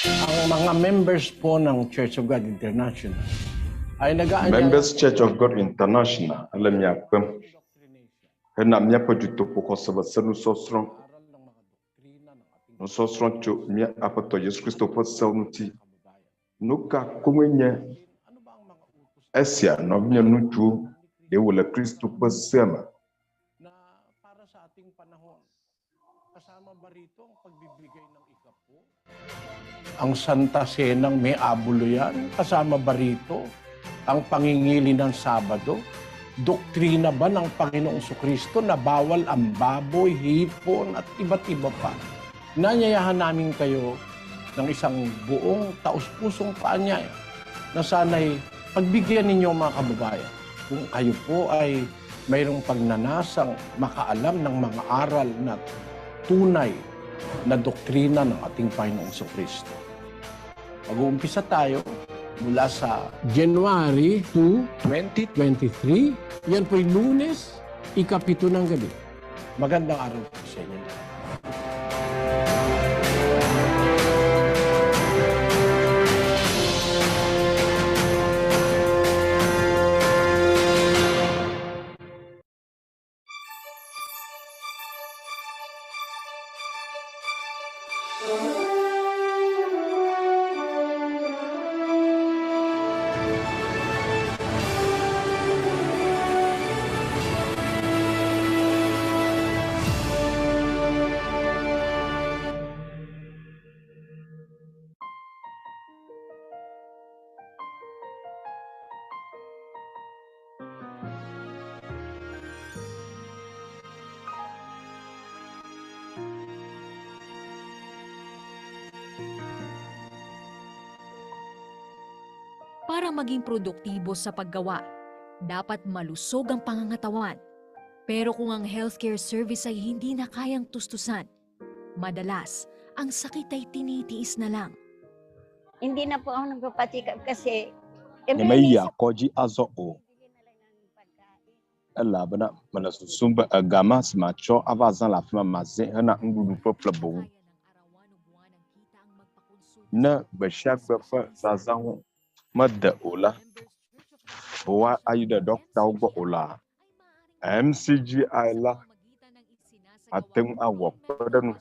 Ang mga members po ng Church of God International ay Members Church of God International ala miaƒe hena miaƒe dutoƒoxɔse be se nusɔsrɔ tso mia Aƒetɔ Yesu Kristo ƒe sewo ŋuti. Nu ka koe nye esia nɔvinye ŋutsuwo ɖe wole Kristo ƒe se me. Ang Santa Senang may abulo yan, kasama ba rito? Ang pangingili ng Sabado? Doktrina ba ng Panginoong Kristo na bawal ang baboy, hipon at iba't iba pa? Nanyayahan namin kayo ng isang buong taus-pusong paanyaya na sana'y pagbigyan ninyo mga kababayan kung kayo po ay mayroong pagnanasang makaalam ng mga aral na tunay na doktrina ng ating Panginoong Kristo. Mag-uumpisa tayo mula sa January 2, 2023. Yan po'y Lunes, ika-7 ng gabi. Magandang araw po sa inyo. Para maging produktibo sa paggawa, dapat malusog ang pangangatawan. Pero kung ang healthcare service ay hindi na kayang tustusan, madalas ang sakit ay tinitiis na lang. Hindi na po ako nagpapatikap kasi Nemaya koji azo o. Ela bana mana susumba agama smacho avazan la fima maze hena ngudu peuple bo. Na bashak befa zazan madda ola. Boa ayuda dokta ugo ola. MCGI la. Ateŋu awɔ kpe ɖe nu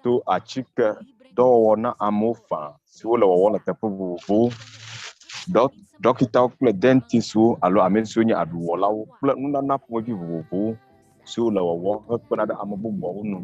to atsike dɔwɔwɔ na amewo fã siwo le wɔwɔ le teƒe vovovowo. Dɔkitawo kple dentistwo alo ame siwo nye aɖuwɔlawo kple nunana ƒomevi vovovowo siwo le wɔwɔ hekpena ɖe ame bubuawo nu.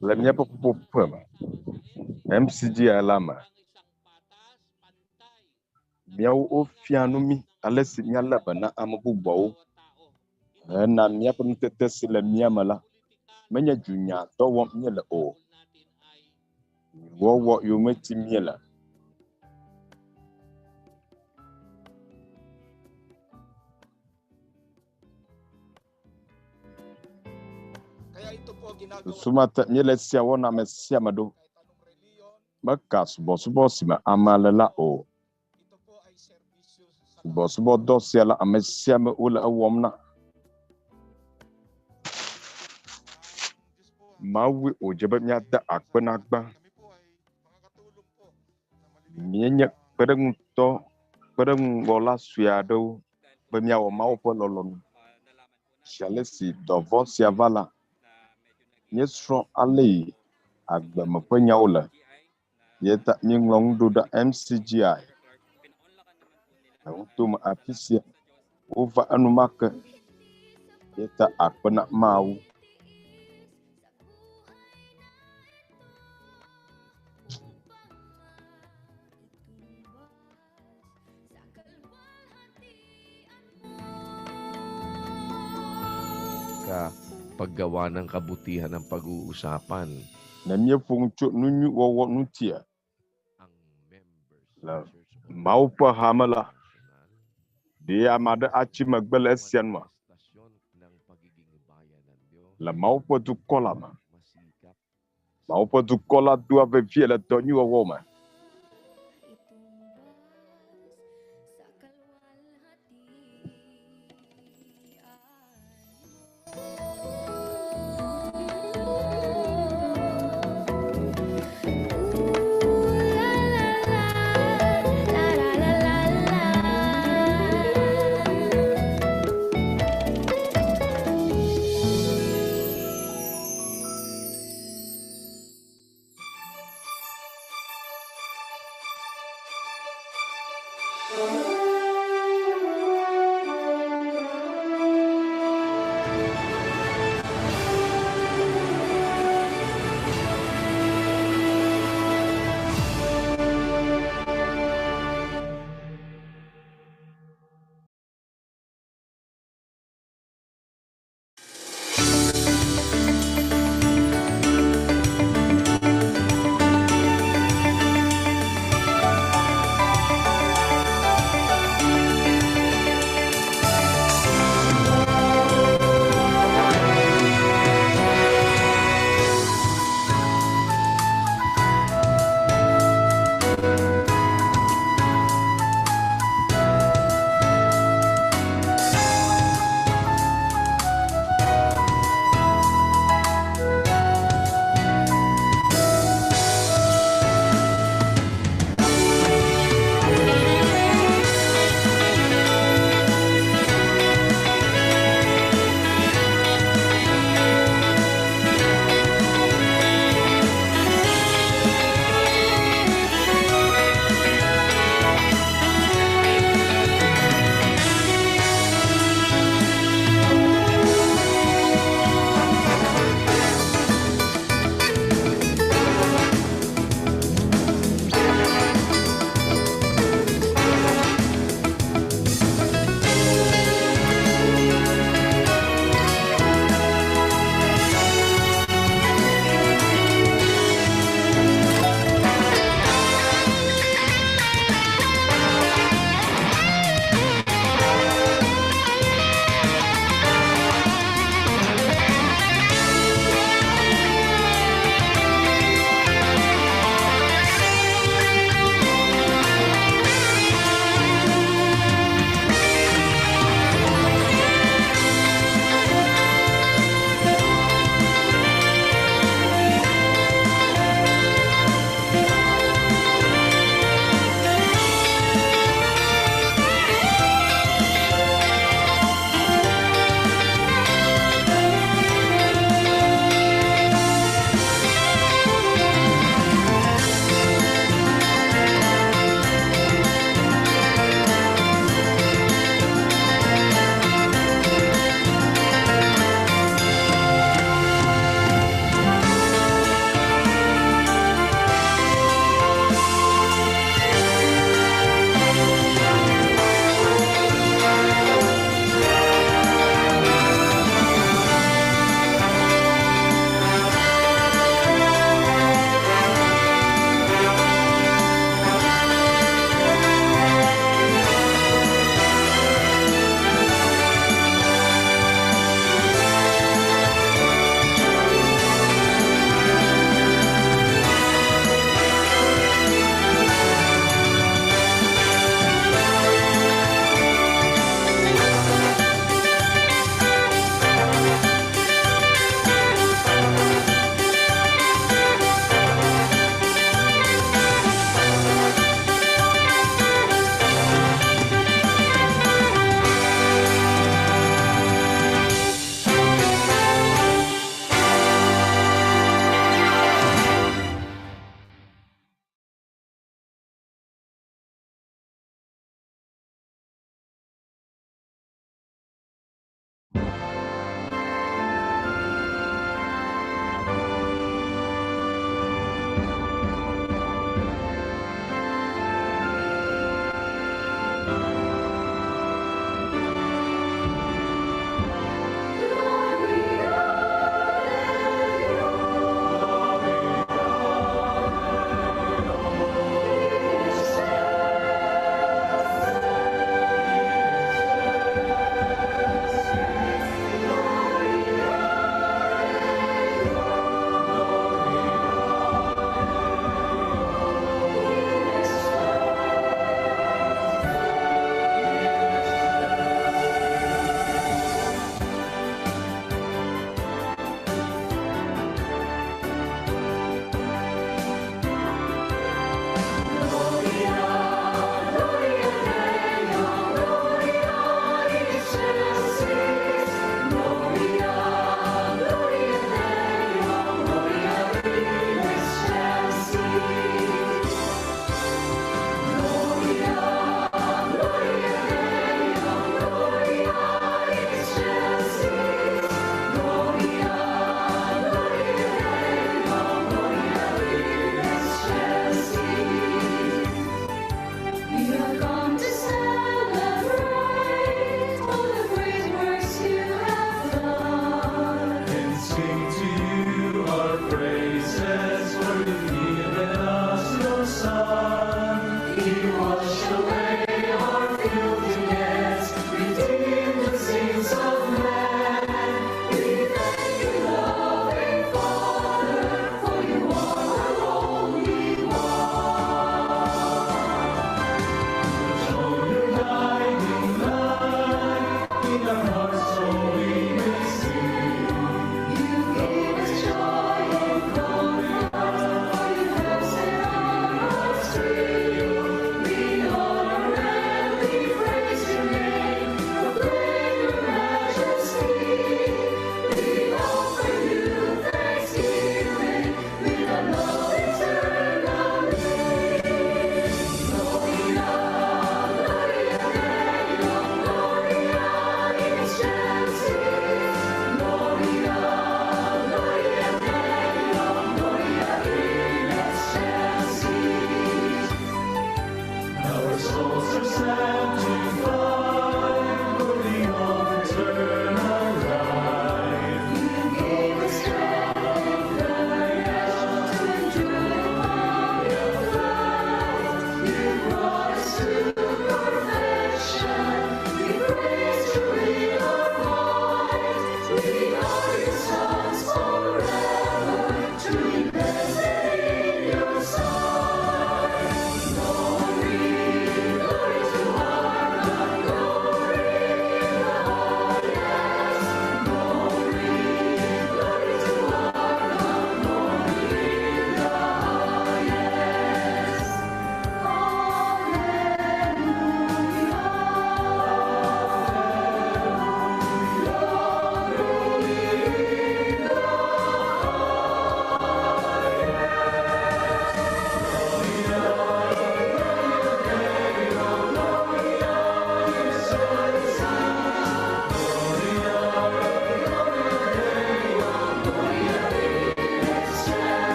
Le miaƒe ƒuƒoƒe me, MCGI la me, miawo wofia nu mi ale si míalé be na ame bubuawo hena míaƒe nutete si le mía me la, menye dunyadɔ wɔm míele o. Wɔwɔ yometi míele. Sumate míele sia wɔna ame sia ame ɖo. Meka subɔsubɔ si me ame le la o. Subɔsubɔdɔ sia la ame sia ame wole ewɔm na. Mawu wodze be míade akpe na gbã. Míenye kpeɖeŋuwɔla sue aɖewo be míawɔ Mawu ƒe lɔlɔ̃nu. Ale si dɔvɔ sia va la, míesrɔ̃ ale agbeme ƒe nyawo le. Yeta míeŋlɔ ŋu ɖo ɖe MCGI. Tome afi sia wova enumake. Yeta akpe na Mawu. paggawa ng kabutihan ng pag-uusapan. Na mia fungcu nunyu wawo nutia. Ang members La ng Church of mau pahamala. International, Dia amada achi magbelesian ma. manifestasyon ng pagiging bayan ng Diyos, La mau pa tu kolama. masikap, Mau pa tu kola dua vevia la tonyu wawo ma.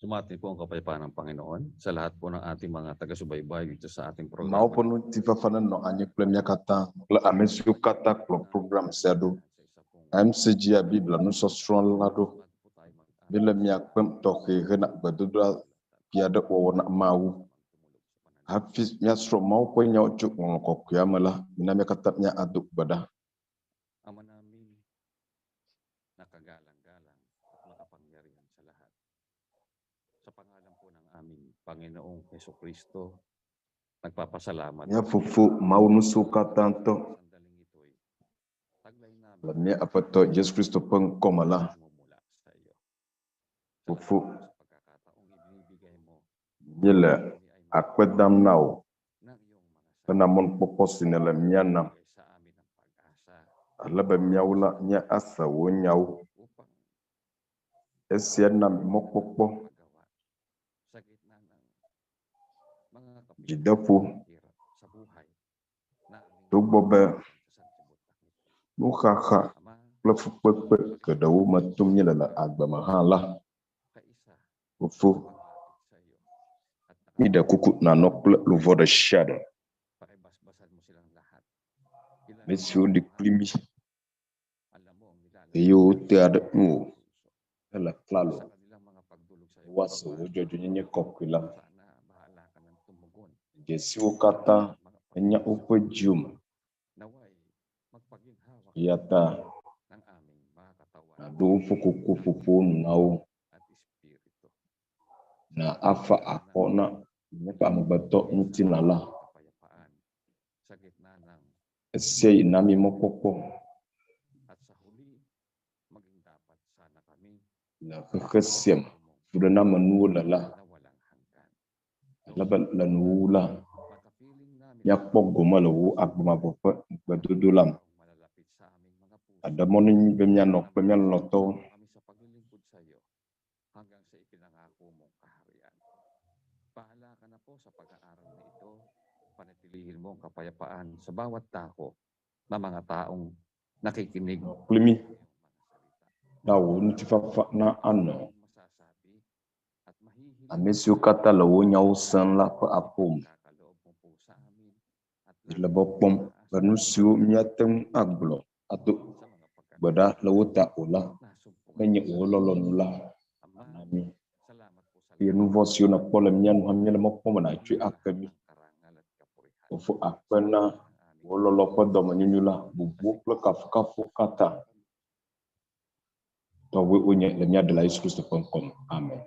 Sumati po ang kapayapaan ng Panginoon sa lahat po ng ating mga taga-subaybay dito sa ating programa. Mau pun tifafana no anye kple kata kple amesiu kata kple program sedo MCGI Biblia Nusɔsrɔ la do bile miakpem tɔxe hena gbedodoɖa biaɖe wɔwɔ na Mawu hafi miasrɔ Mawu ƒe nyawo tso ŋɔŋlɔ kɔkɔea me la mina mia katã miado gbe ɖa. Ama namin nakagalang-galang at makapangyarihan sa lahat. Sa pangalan po ng aming Panginoong Jesucristo, nagpapasalamat. Mia fofo Mawu nusu katã tɔ Sandaling ito'y taglay namin le mia Aƒetɔ Yesu Kristo ƒe ŋkɔ me la mula sa iyo. fofo Sa pagkakataong ibinibigay mo míele akpe dam na wo ng iyong mga hena mɔnukpɔkpɔ si nele mia nam salita sa amin ng pag-asa ale be miawo la míaase wo nyawo upang esia na mɔkpɔkpɔ magawa sa gitna ng mga dzideƒo hirap sa buhay na aming togbɔ be sa sansibot takot. nuxaxa Ama kple fukpekpe geɖewo me tom míele le agbeme hã la kaisa fofo paglapit sa iyo at míɖe kuku nanɔ kple luʋɔ ɖe sia ɖe pakibasbasan mo silang lahat. Ilan me siwo li kpli mí alam mo ang nilalang eye wotea ɖe ŋu wo hele klalo sa kanilang mga pagdulog sa iyo. woase wo dzɔdzɔenyenye kɔkɔe la Sana bahala ka ng tumugon. dzesiwo katã enya woƒe dziwo me Naway magpaginhawa eya ta ng aming mga katawan naɖo woƒe koko fofowo nu na wo at espiritu. na afa akɔ na míaƒe amegbetɔ ŋutilã la Kapayapaan sa gitna ng esia yi na mí mɔkpɔkpɔ at sa huli maging dapat sana kami le xexe sia me fuɖename nuwo le la na walang hanggan. alebe le nuwuwu la Makapiling namin míakpɔ gome le wo agbemavɔ ƒe gbedodo la me ang malalapit sa aming mga puso. aɖemɔ ne mí be míanɔ kple mía lɔlɔ̃tɔwo Kami sa paglilingkod sa iyo hanggang sa ipinangako mong kaharian. Bahala ka na po sa pag-aaral na ito. Panatilihin mo ang kapayapaan sa bawat tao na mga taong nakikinig kple mí sa iyong mga salita. na wo ŋutifafa na anɔ Masasabi at mahihiling ame siwo katã le wo nyawo sem la ƒe aƒome kakaloob mo po sa amin at le be kpɔm be nu siwo míate ŋu agblɔ ado sa mga gbe ɖa le wo ta o la pagkakasumpungan menye wo lɔlɔ̃nu la Ama, na mí salamat po sa eye nu vɔ̃ siwo nekpɔ le mía nu hã míele mɔkpɔm be nàtsoe ake mí karangal at kapurihan. fofo akpe na wo lɔlɔ̃ ƒe dɔmenyonyo la bubu kple kafukafu katã tɔwoe wonye le mía Ɖela Yesu Kristo ƒe ŋkɔ me amen.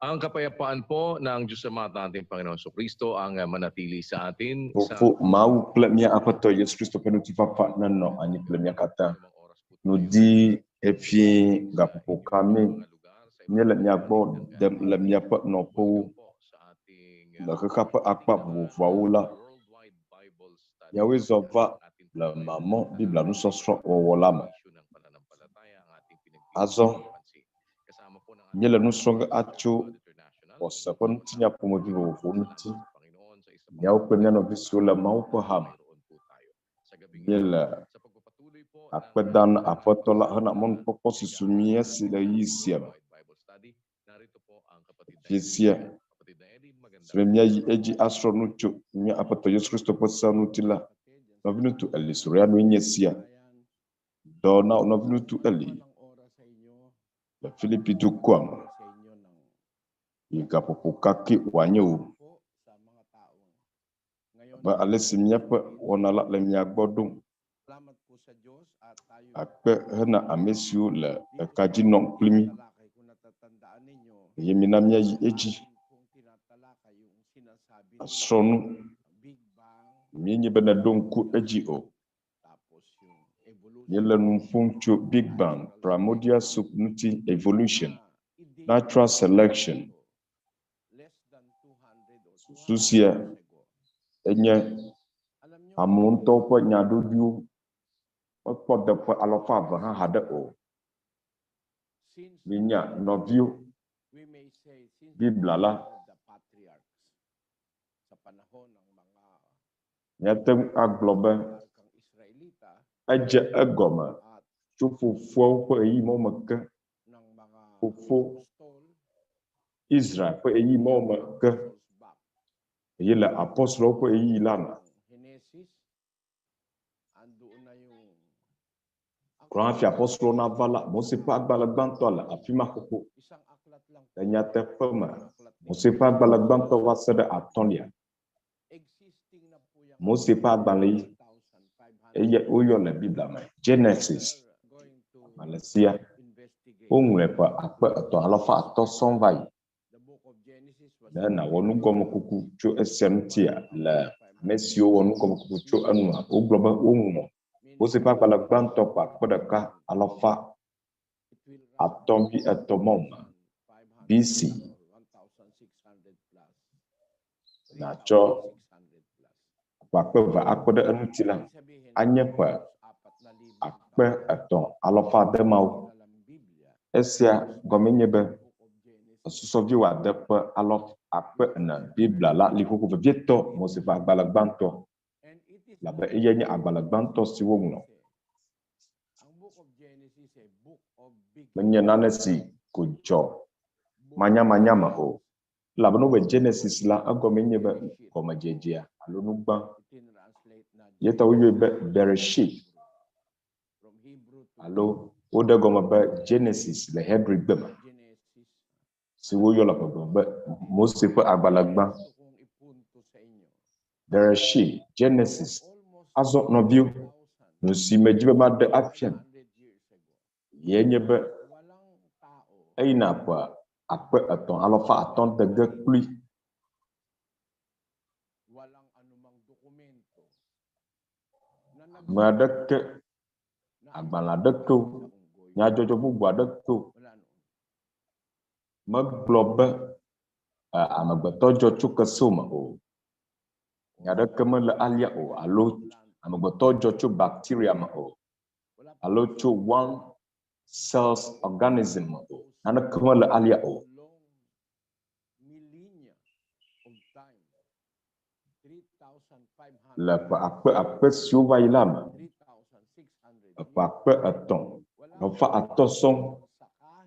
Ang kapayapaan po ng Diyos Ama at ating Panginoon Kristo ang manatili sa atin. Fofo mau kple mia aƒetɔ Yesu Kristo ƒe ŋutifafa nenɔ anyi kple mia katã. Nudi efie gaƒoƒo kame míele mia gbɔ dem le miaƒe nɔƒewo le xexea ƒe akpa vovovoawo la. Miawoe zɔ va le mamɔ Biblia nusɔsrɔ wɔwɔ la me. Azɔ míele nusrɔ̃ atso xɔse ƒe nutinya ƒomevi vovovowo ŋuti. Miawo kple mia nɔvi siwo le Mawu ƒe ha me. Míele akpe dam na Aƒetɔ la hena mɔnukpɔkpɔ susu mía si le ɣeyiɣi sia me. Fie sia si míayi edzi asrɔ̃ nu tso mía Aƒetɔ Yesu Kristo ƒe sewo ŋuti la. Nɔviŋutsu Eli Soriano nye sia. Dɔ na nɔviŋutsu Eli le Filipi dukɔa me. Yi gaƒoƒo kake wòanye o. Be ale si míaƒe wɔna la le mia gbɔ ɖom. Akpe hena ame siwo le eka dzi nɔm kpli mí. Eye mina míayi edzi. Asrɔ̃nu. Míenye be neɖo ŋku edzi o. Míele nu ƒom tso Big Bang, primordial soup ŋuti, evolution, natural selection. Susu sia enye amewo ŋutɔ ƒe nyaɖoɖiwo. Mekpɔ deƒe alɔfa eve hã haɖe o. Minya nɔviwo. Biblia la. Míate ŋu agblɔ be edze egɔme tso fofoawo ƒe ɣeyiɣi me ke. Fofo Israel ƒe ɣeyiɣi me ke. Eye le apɔstolowo ƒe ɣeyiɣi la me. Kura hafi apɔstolowo nava la, Mose ƒe agbalẽ gbãtɔ le afi ma xoxo. Le nyateƒe me, Mose ƒe agbalẽ gbãtɔ va se ɖe 5. Mose ƒe agbalẽ yi eye woyɔ le Biblia me Genesis. Agbalẽ sia woŋlɔe ƒe 3,500 va yi. Ne nawɔ nugɔmekuku tso esia ŋutia le ame siwo wɔ nugɔmekuku tso enua, wogblɔ be woŋlɔ Mose ƒe agbalẽ gbãtɔ ƒe 1,503 BC. Natsɔ akpe eve akpe ɖe eŋuti la anye ƒe 3,000 Esia gɔme nye be susɔvi wòade ƒe 4,000 Biblia la li xoxo vevietɔ Mose ƒe agbalẽ gbãtɔ. Labe eye nye agbalẽ gbãtɔ si woŋlɔ. Menye nane si ko dzɔ manyamanya me o. Elabena wobe Genesis la egɔme nye be gɔmedzedzea alo nugbã. Yeta woyɔe be Bereshit. Alo wode gɔme be Genesis le Hebrew gbe me. Si woyɔ le gbegbe be Mose ƒe agbalẽ gbã. Bereshit, Genesis. Azɔ nɔviwo. Nu si medzi be maɖe afia. Ye nye be eyina ƒe 3,500 dege kpli. Ame aɖeke, agbalẽ aɖeke o, nyadzɔdzɔ bubu aɖeke o. Megblɔ be amegbetɔ dzɔ tso kesewo me o. Nya aɖeke mele alia o. Alo amegbetɔ dzɔ tso bacteria me o. Alo tso one cells organism me o. Naneke mele alia o. Le ƒe akpe siwo va yi la me. Ƒe 3,500 sɔŋ.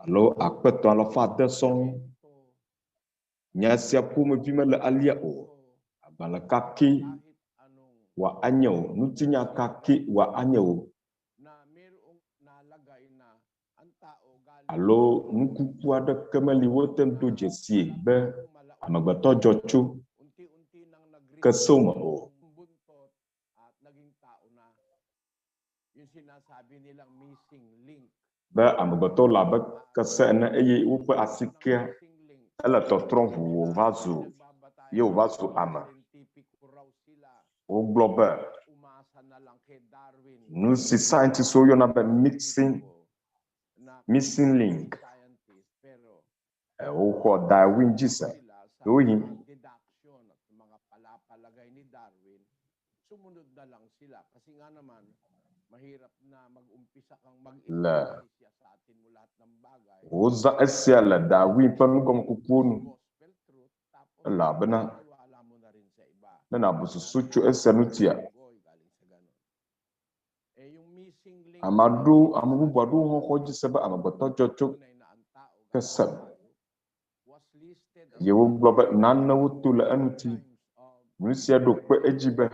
Alo 3,600. Nya sia ƒomevi mele alia o. Agbalẽ kake wa anyo nutinya kaki wa anyo alo nukuku ada kemeli wotem do dzesi be amagbato dzotso kesoma o be amagbato la be kese ne eye woƒe asike ele tɔtrɔ ʋuwo va zu ye wova zu ame wogblɔ be nu si scientist woyɔna be missing link woxɔ Darwin dzi se woyi le woza esia le Darwin ƒe nugɔmekukuwo nu elabena ne nàbu susu tso esia ŋutia ame bubu aɖewo hã xɔ dzi se be amegbetɔ dzɔtso kese ye wogblɔ be nanewo to le eŋuti nu sia ɖo kpe edzi be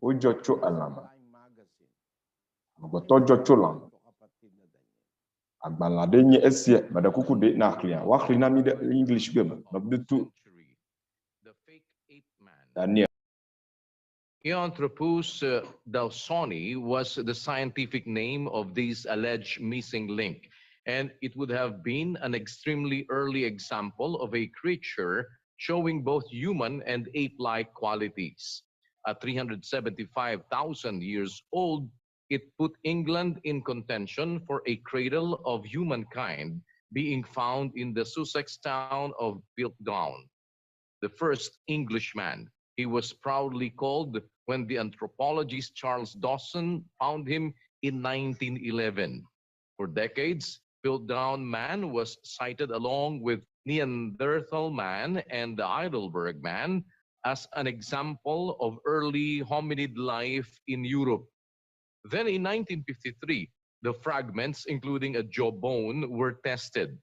wodzɔ tso elãme amegbetɔ dzɔ tso lãme agbalẽ aɖe nye esia meɖe kuku ɖe na xlẽa woaxlẽ na mi ɖe English gbe me meɖe tu Daniel. Eoanthropus dawsoni was the scientific name of this alleged missing link, and it would have been an extremely early example of a creature showing both human and ape-like qualities. At 375,000 years old, it put England in contention for a cradle of humankind being found in the Sussex town of Piltdown. The first Englishman, he was proudly called when the anthropologist Charles Dawson found him in 1911. For decades, Piltdown man was cited along with Neanderthal man and the Heidelberg man as an example of early hominid life in Europe. Then in 1953, the fragments, including a jawbone, were tested.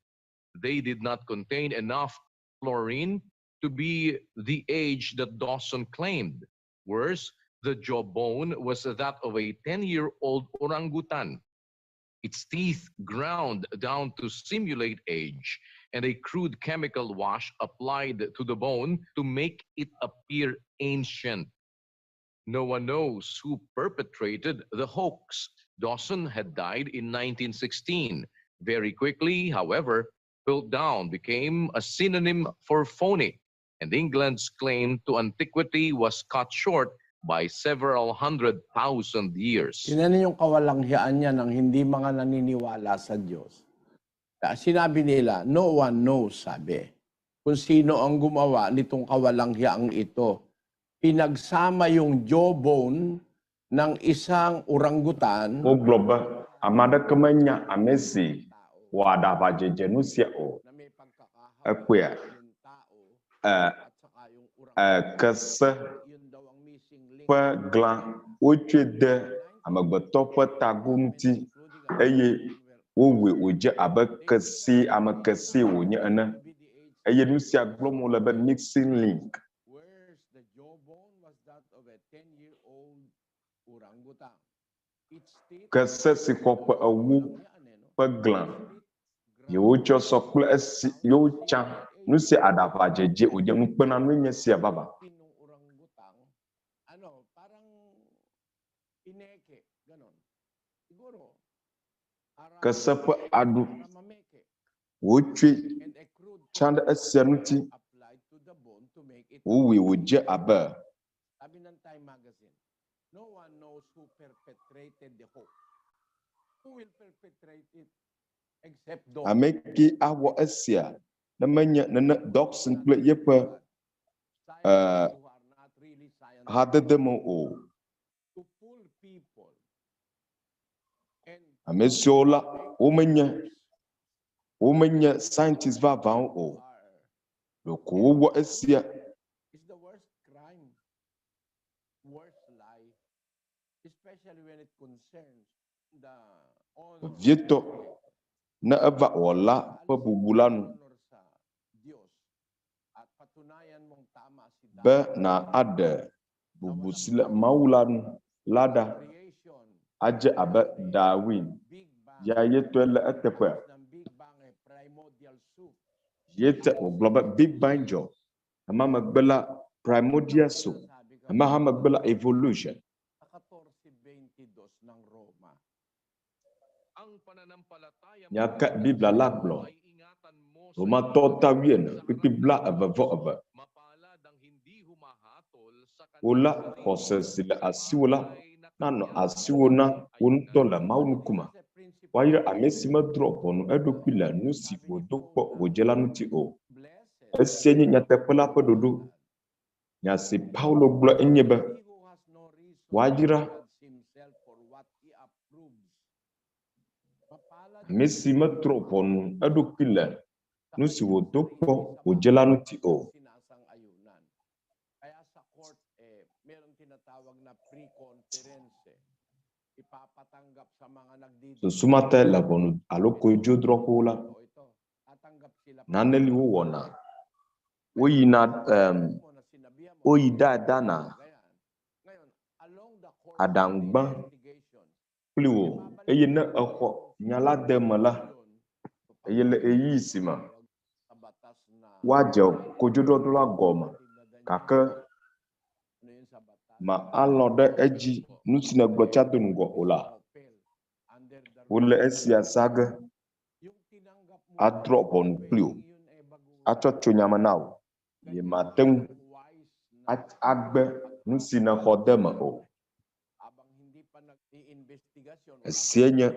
They did not contain enough fluorine to be the age that Dawson claimed. Worse, the jawbone was that of a 10-year-old orangutan. Its teeth ground down to simulate age, and a crude chemical wash applied to the bone to make it appear ancient. No one knows who perpetrated the hoax. Dawson had died in 1916. Very quickly, however, Piltdown became a synonym for phony, and England's claim to antiquity was cut short by several 100,000 years. Tinan yung kawalanghyan niya ng hindi mga naniniwala sa Diyos. Sinabi nila, no one knows, sabi, kung sino ang gumawa nitong kawalanghyaang ito. Pinagsama yung jawbone ng isang orangutan. Wogblɔ be ame aɖeke menya ame si wɔ aɖaʋadzedze nu sia o. Ekpea kese ƒe glã wotsɔe de amegbetɔ ƒe tago ŋuti eye wowɔe wòdze abe kese ame kese wònye ene eye nu sia gblɔm wole be mixing link. Kese si xɔ ƒe ewo ƒe glã ye wotsɔ sɔ kple esi ye wotsã nu sia aɖaʋadzedze wòdze ŋukpenanu nye sia vava. Kese ƒe aɖu wotsɔe tsã ɖe esia ŋuti wowɔe wòdze abe No one knows who perpetrated the hoax. Who will perpetrate it except those? Ame ke awɔ esia ne menye nene Dawson kple yeƒe hadede me o. Ame siawo la womenye scientist vavawo o. Loko wowɔ esia. It's the worst crime, worst lie, especially when it concerns the honor. Vietɔ ne eva wɔla ƒe bubu la nu be na aɖe bubu sila maulan lada adze abe Darwin ya yetɔe le eteƒe yete wògblɔ be Big Bang dzɔ ema megbe la primordial soup ema ha megbe la evolution. Nyaka Biblia la gblɔ Romatɔ ta wiene kpekpe bla eve vɔ eve. Wola xɔse si le asiwo la nanɔ asiwo na wo ŋutɔ le Mawu ŋkume. Woayra ame si medrɔ̃ ʋɔnu eɖokui le nu si wòdo kpɔ wòdze la ŋuti o. Esia nye nyateƒe la ƒe ɖoɖo. Nya si Paulo gblɔ enye be woayra ame si metrɔ ʋɔnu eɖokui le nu si wòdo kpɔ wòdze la ŋuti o. Susumate le ʋɔnu alo kodzodrɔƒewo la nane li wowɔna. Woyi dana aɖaŋugbã kpli wo eye ne exɔ nya la de me la eye le eyi si me woadze kodzodrɔdrɔ la gɔme gake ma alɔ ɖe edzi nu si negblɔ tsa do ŋgɔ o la wole esia sage adrɔ ʋɔnu kpli wo atsɔ tso nyame na wo ye mate ŋu agbe nu si ne xɔ de me o. Esia nye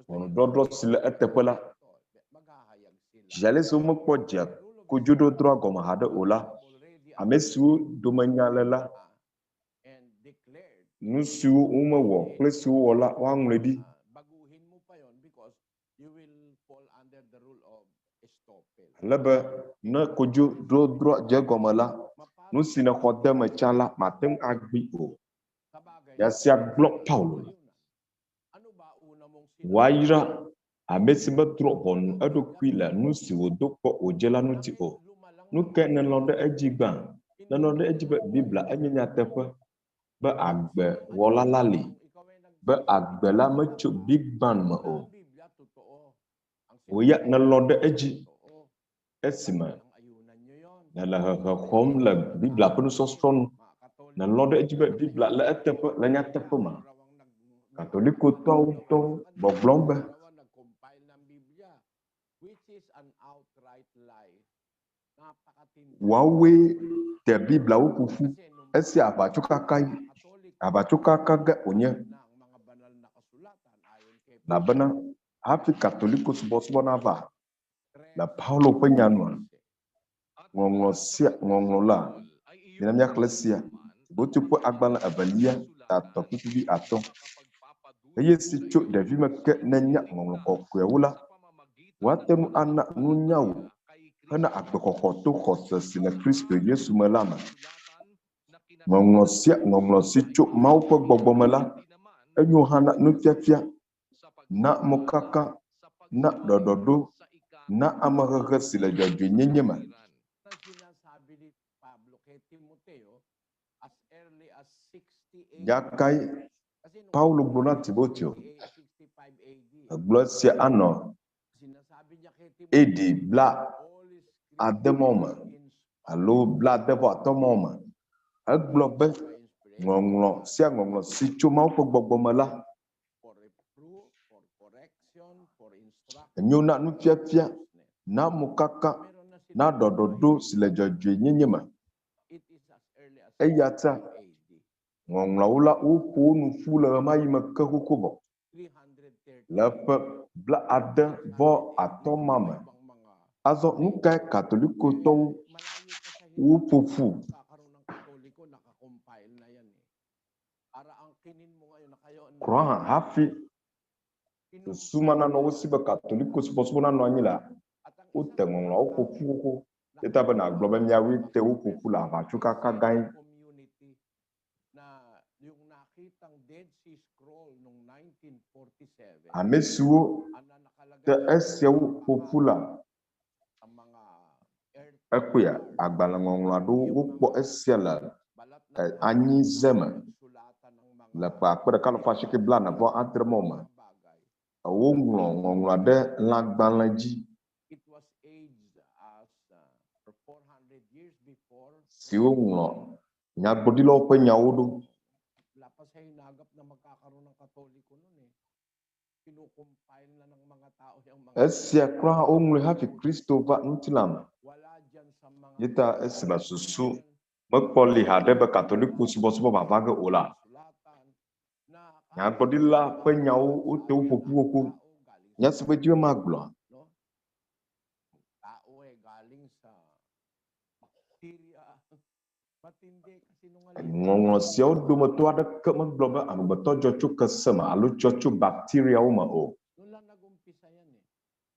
ʋɔnudɔdrɔ si le eteƒe la. Ziale si womekpɔ dze kodzodrɔdrɔa gɔme haɖe o la, ame siwo domenya le la, nu siwo womewɔ kple siwo wɔ la woaŋlɔe ɖi. Alebe ne kodzodrɔdrɔa dze gɔme la, nu si ne xɔ de me tsã la mate ŋu agbi o. Ya sia gblɔ Paulo. Woayra ame si metrɔ ʋɔnu eɖokui le nu si wòdo kpɔ wòdze la ŋuti o. Nu ke nelɔ̃ ɖe edzi gbã, nelɔ̃ ɖe edzi be Biblia enye nyateƒe be agbe wɔla la li, be agbe la metso Big Bang me o. Woya nelɔ̃ ɖe edzi esime nele hehe xɔm le Biblia ƒe nusɔsrɔ̃ nu, nelɔ̃ ɖe edzi be Biblia le eteƒe le nyateƒe me. Katolikotɔwo ŋutɔ gbɔgblɔm be woawoe de Biblia wo ƒuƒu esi aʋatsokaka ge wònye. Elabena hafi katoliko subɔsubɔ nava le Paulo ƒe nyanua, ŋɔŋlɔ la yina míaxlẽ sia Timoteo ƒe agbalẽ evelia tatɔ ƒiƒiƒi atɔ̃. Eye si tso ɖevime ke nenya ŋɔŋlɔ kɔkɔewo la, woate ŋu ana nunya wo hena agbexɔxɔ to xɔse si le Kristo Yesu me la me. Ŋɔŋlɔ si tso Mawu ƒe gbɔgbɔ me la, enyo hã na nufiafia, na mokaka, na ɖɔɖɔɖo, na amehehe si le dzɔdzɔenyenye me. Yakae Paulo gblɔ na Timoteo, egblɔ esia anɔ AD bla ademɔ me alo bla adevɔ atɔmɔ me. Egblɔ be ŋɔŋlɔ sia ŋɔŋlɔ si tso Mawu ƒe gbɔgbɔ me la enyo na nufiafia, na mokaka, na ɖɔɖɔɖo si le dzɔdzɔenyenye me. Eya ta ŋɔŋlɔwo la woƒo wo nu ƒu le ɣe ma ɣi me ke xoxo vɔ. Le ƒe bla adevɔ atɔ̃ ma me. Azɔ nu kae katolikotɔwo woƒo ƒu? Krɔ hã hafi susuma nanɔ wo si be katoliko subɔsubɔ nanɔ anyi la, wote ŋɔŋlɔwo ƒo ƒu xoxo. Eta be nagblɔ be miawoe te wo ƒo ƒu le aʋatsokaka gãe. Ame siwo te esiawo ƒo ƒu la Ekuya agbalangongla do wokpo esiala anyi zeme la pa akpere kalofa shike blana vo entre moma wo ngongla de lagbalanji It was aged as 400 years before. si wo nglo nya bodilo pe nyawdo Wala pa sa hinagap na magkakaroon ng Katoliko noon eh. Kinukumpile na ng mga tao yung mga esia kra o nglo hafi Kristo va nutilam wala dyan sa mga yeta esba susu mekpoli hade be katoliku subo bavaga ola sulatan na nya bodila pe nyawo o te upoku nya sebetio maglo no? Tao galing sa bacteria. Matindi kasi nung ngonglo sia do meto ade ke maglo ba am beto jochu kesema alu jochu bacteria o ma o noon lang nag-umpisa yan eh.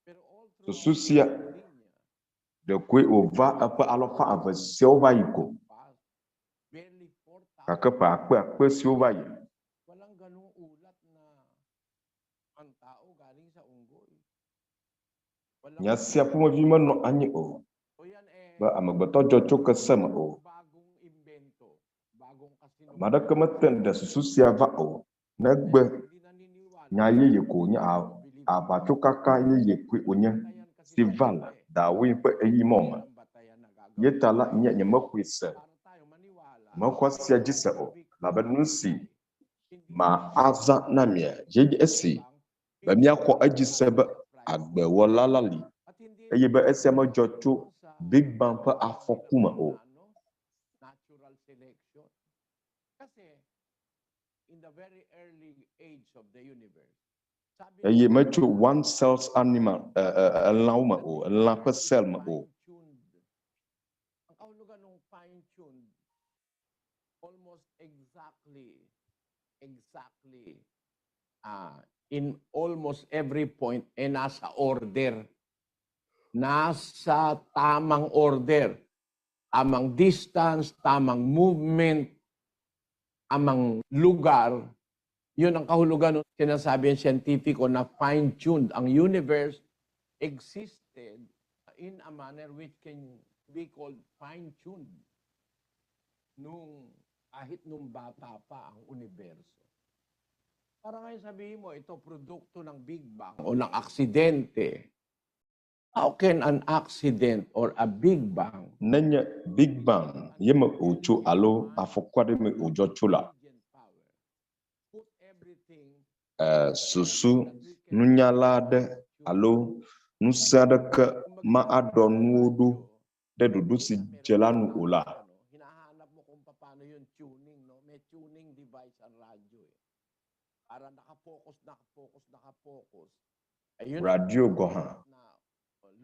Pero all susu through sia linya, de kwe ova apa alofa ave sia o va yiko barely 4,000. kakapa akpe sia o va yi Walang ganung ulat na ang tao galing sa unggoy. Walang nya sia pu ma vi no anyi o o yan eh, ba am beto jochu kesema o bagong imbento, bagong kasinungalingan. mada kemeten de susu sia va o negbe Hindi naniniwala. nya ye ko nya a ba kaka ye kwe onya si vala da wi pe eyi moma yetala nya nya makwisa Para tayo maniwala. makwasia jisa o labanusi ma aza na mia jeje esi ba mi akọ ajisa ba agbe wolalali At hindi eye ba esi ma jocho big bang pa afokuma o natural selection. Kasi in the very early age of the universe, sabi eye macho one cells animal lauma o la pa cell ma o fine-tuned. Ang kahulugan ng fine-tuned, almost exactly, in almost every point, nasa order. Nasa tamang order. Tamang distance, tamang movement, tamang lugar. Yun ang kahulugan ng sinasabi ng scientifico na fine-tuned. Ang universe existed in a manner which can be called fine-tuned. Kahit nung bata pa ang universo. Para ngayon sabihin mo, ito produkto ng Big Bang o ng aksidente. How can an accident or a Big Bang nanya big bang yema ocho alo afokwade me ojochula put everything susu nunyalade alo nusada ka ma adonuodo de dudu si jelanu ola hinahanap mo kung paano yung tuning, no? May tuning device ang radyo eh. Para nakapokus. Ayun radio goha na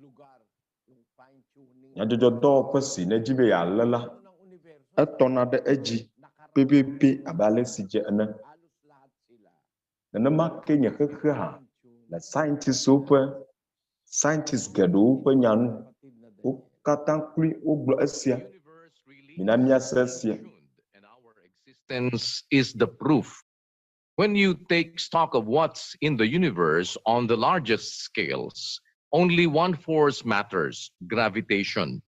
lugar, yung fine tuning. nyajojo do kwesi na jibe ya lala Ng universo, etonade eji ppp abale sije ene halos lahat sila. na ma kenya khekhe ha la scientist gado pe nyanu o katankli o glo asia Universe really minamia is sasia fine-tuned, and our existence is the proof. When you take stock of what's in the universe on the largest scales, only one force matters, gravitation,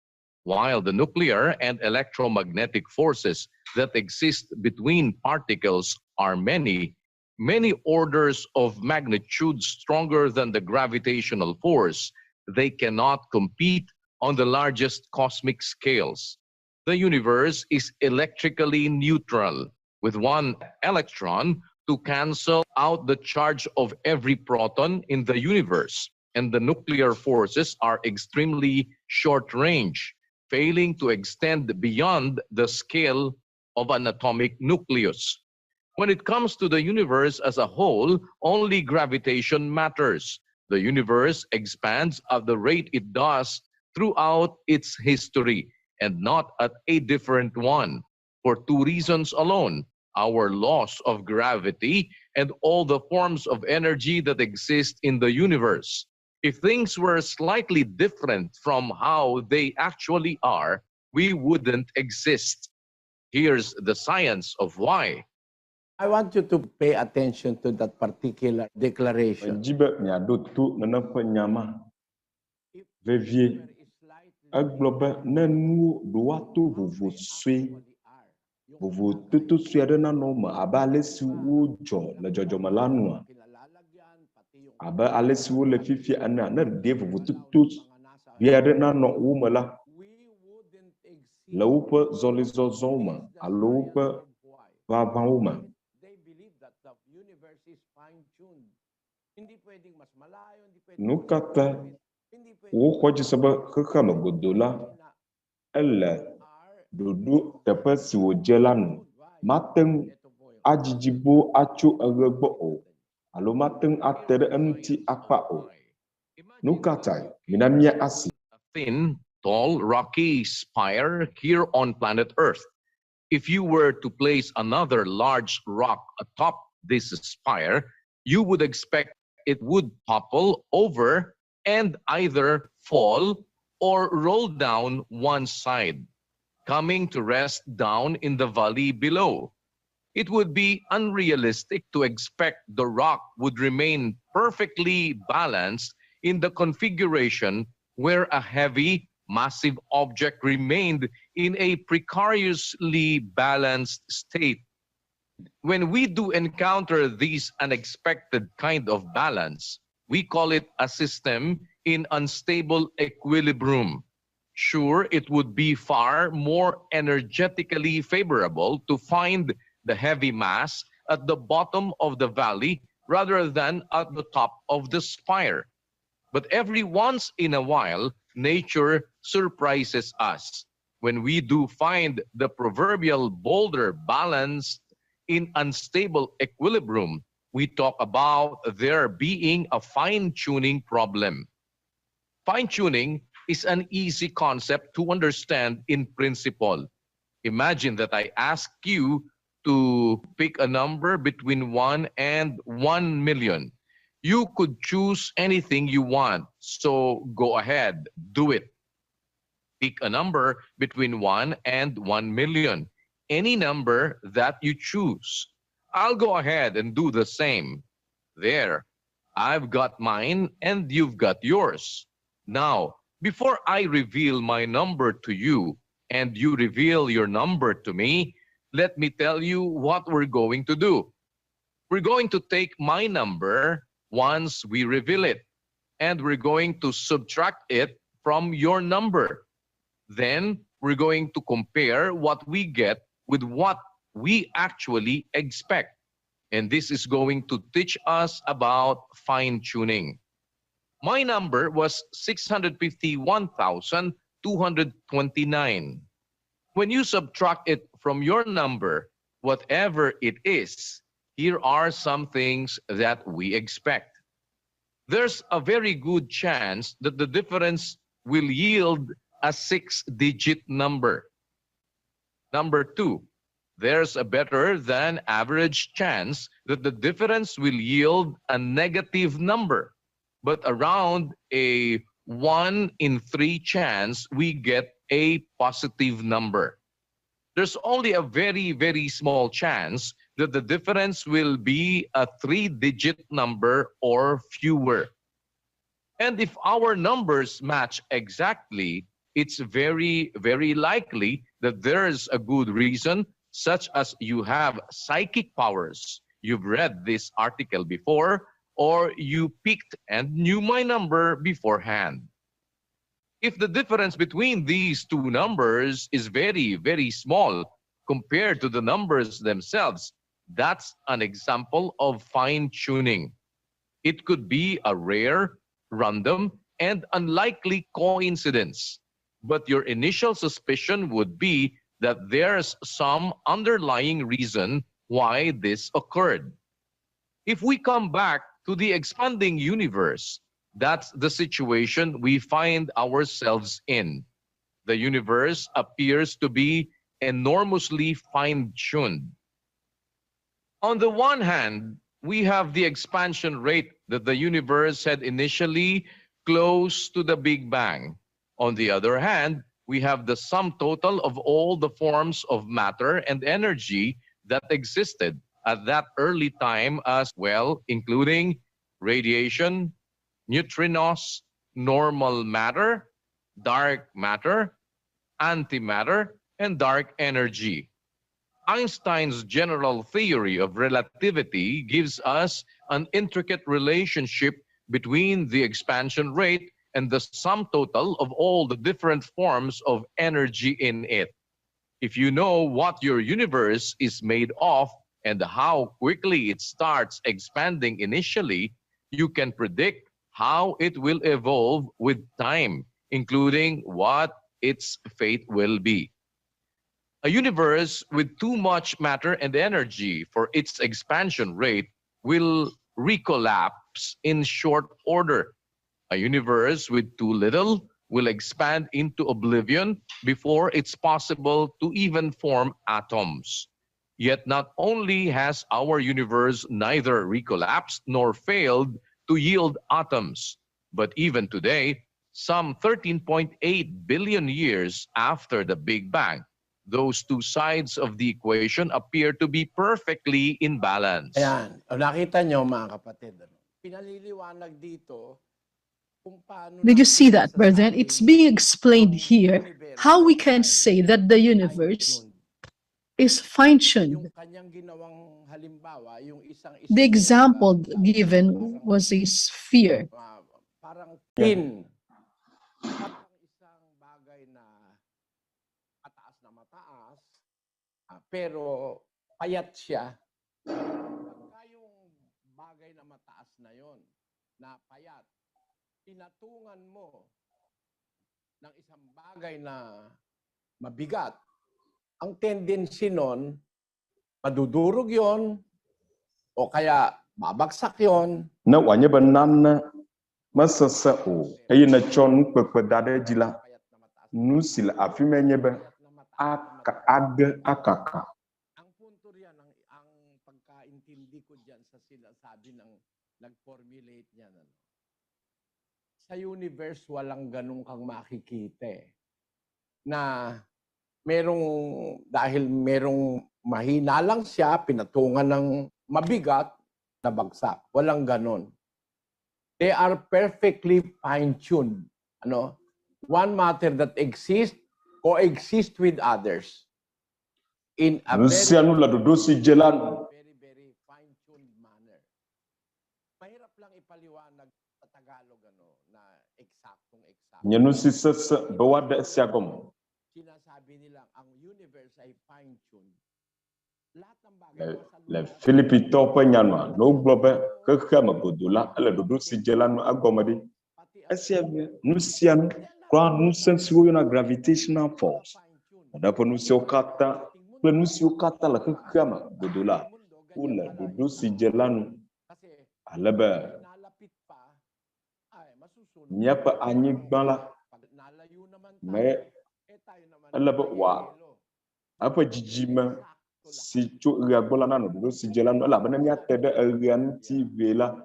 while the nuclear and electromagnetic forces that exist between particles are many, many orders of magnitude stronger than the gravitational force. They cannot compete on the largest cosmic scales. The universe is electrically neutral, with one electron to cancel out the charge of every proton in the universe, and the nuclear forces are extremely short range, failing to extend beyond the scale of an atomic nucleus. When it comes to the universe as a whole, only gravitation matters. The universe expands at the rate it does throughout its history, and not at a different one, for two reasons alone: our laws of gravity and all the forms of energy that exist in the universe. If things were slightly different from how they actually are, we wouldn't exist. Here's the science of why. I want you to pay attention to that particular declaration. jibe mi ado tu nana pe nyama If vevie there is slightly egblɔ be ne nu ɖoa to vovo sue vovo toto sue aɖe nanɔ me abe ale si wodzɔ le dzɔdzɔme la nua abe ale si wole fifia enea ne ɖe vovo toto vi aɖe nanɔ wo me la le woƒe zɔlizɔzɔwo me alo woƒe ʋaʋãwo me. Nu katã woxɔ dzi se be xexeme godo la ele ɖoɖo teƒe si wòdze la nu mate ŋu adzidzi bo atso eʋe gbɔ o alo mate ŋu ate ɖe eŋuti akpa o. Nu katai mina mia asi. Thin, tall, rocky spire here on planet Earth. If you were to place another large rock atop this spire, you would expect it would topple over and either fall or roll down one side, coming to rest down in the valley below. It would be unrealistic to expect the rock would remain perfectly balanced in the configuration where a heavy, massive object remained in a precariously balanced state. When we do encounter this unexpected kind of balance, we call it a system in unstable equilibrium. Sure, it would be far more energetically favorable to find the heavy mass at the bottom of the valley rather than at the top of the spire. But every once in a while, nature surprises us when we do find the proverbial boulder balanced in unstable equilibrium. We talk about there being a fine-tuning problem. Fine-tuning is an easy concept to understand in principle. Imagine that I ask you to pick a number between 1 and 1 million. You could choose anything you want, so go ahead, do it. Pick a number between 1 and 1 million, any number that you choose. I'll go ahead and do the same. There, I've got mine and you've got yours. Now, before I reveal my number to you and you reveal your number to me, let me tell you what we're going to do. We're going to take my number once we reveal it, and we're going to subtract it from your number. Then we're going to compare what we get with what we actually expect. And this is going to teach us about fine-tuning. My number was 651,229. When you subtract it from your number, whatever it is, here are some things that we expect. There's a very good chance that the difference will yield a 6-digit number. Number 2, there's a better than average chance that the difference will yield a negative number, but around a 1 in 3 chance we get a positive number. There's only a very, very small chance that the difference will be a 3-digit number or fewer. And if our numbers match exactly, it's very, very likely that there's a good reason, such as you have psychic powers. You've read this article before, or you picked and knew my number beforehand. If the difference between these two numbers is very, very small compared to the numbers themselves, that's an example of fine-tuning. It could be a rare, random, and unlikely coincidence, but your initial suspicion would be that there's some underlying reason why this occurred. If we come back to the expanding universe, that's the situation we find ourselves in. The universe appears to be enormously fine-tuned. On the one hand, we have the expansion rate that the universe had initially close to the Big Bang. On the other hand, we have the sum total of all the forms of matter and energy that existed at that early time as well, including radiation, neutrinos, normal matter, dark matter, antimatter, and dark energy. Einstein's general theory of relativity gives us an intricate relationship between the expansion rate and the sum total of all the different forms of energy in it. If you know what your universe is made of and how quickly it starts expanding initially, you can predict how it will evolve with time, including what its fate will be. A universe with too much matter and energy for its expansion rate will recollapse in short order. A universe with too little will expand into oblivion before it's possible to even form atoms. Yet not only has our universe neither recollapsed nor failed to yield atoms, but even today, some 13.8 billion years after the Big Bang, those two sides of the equation appear to be perfectly in balance. Ayan. O, nakita nyo mga kapatid. Pinaliliwanag dito kung paano Did you see natin that, brethren? masasabing It's being explained ang here universo how we can ay say that the universe fine-tuned. is fine-tuned. Yung kanyang ginawang halimbawa, yung isang The example esperyeng given parang, was a sphere. parang pin. Parang isang bagay na mataas, pero payat siya. Pagka yung bagay na mataas na yon, na payat, pinatungan mo ng isang bagay na mabigat, ang tendency nun, madudurog yon o kaya babagsak yon. Na wanya banan na masasa o ay na chon pagpadada jila nusil afimenye ba akaka. Ang punto riyan, ang pagkaintindi ko dyan sa sinasabi ng nag-formulate niyan. Sa universe, walang ganun kang makikita na dahil merong mahina lang siya, pinatungan ng mabigat, nabagsak. Walang ganun. They are perfectly fine-tuned. One matter that exists, coexist with others in a very, very fine-tuned manner. Mahirap lang ipaliwanag sa Tagalog na eksaktong. Sinasabi nila ang universe ay fine-tuned. Lahat ng bagay Le Philippi topa nyanwa no globe kama godula ala dudu sijelan agomadi asia nusian kwa nusensu na gravitational force adapo nusio kata la kama godula ula dudu sijelan alaba nyapa anyigbala me alaba wa apa jijima si chu riagbola nanu do si jelanu la bana nya tebe rian tv la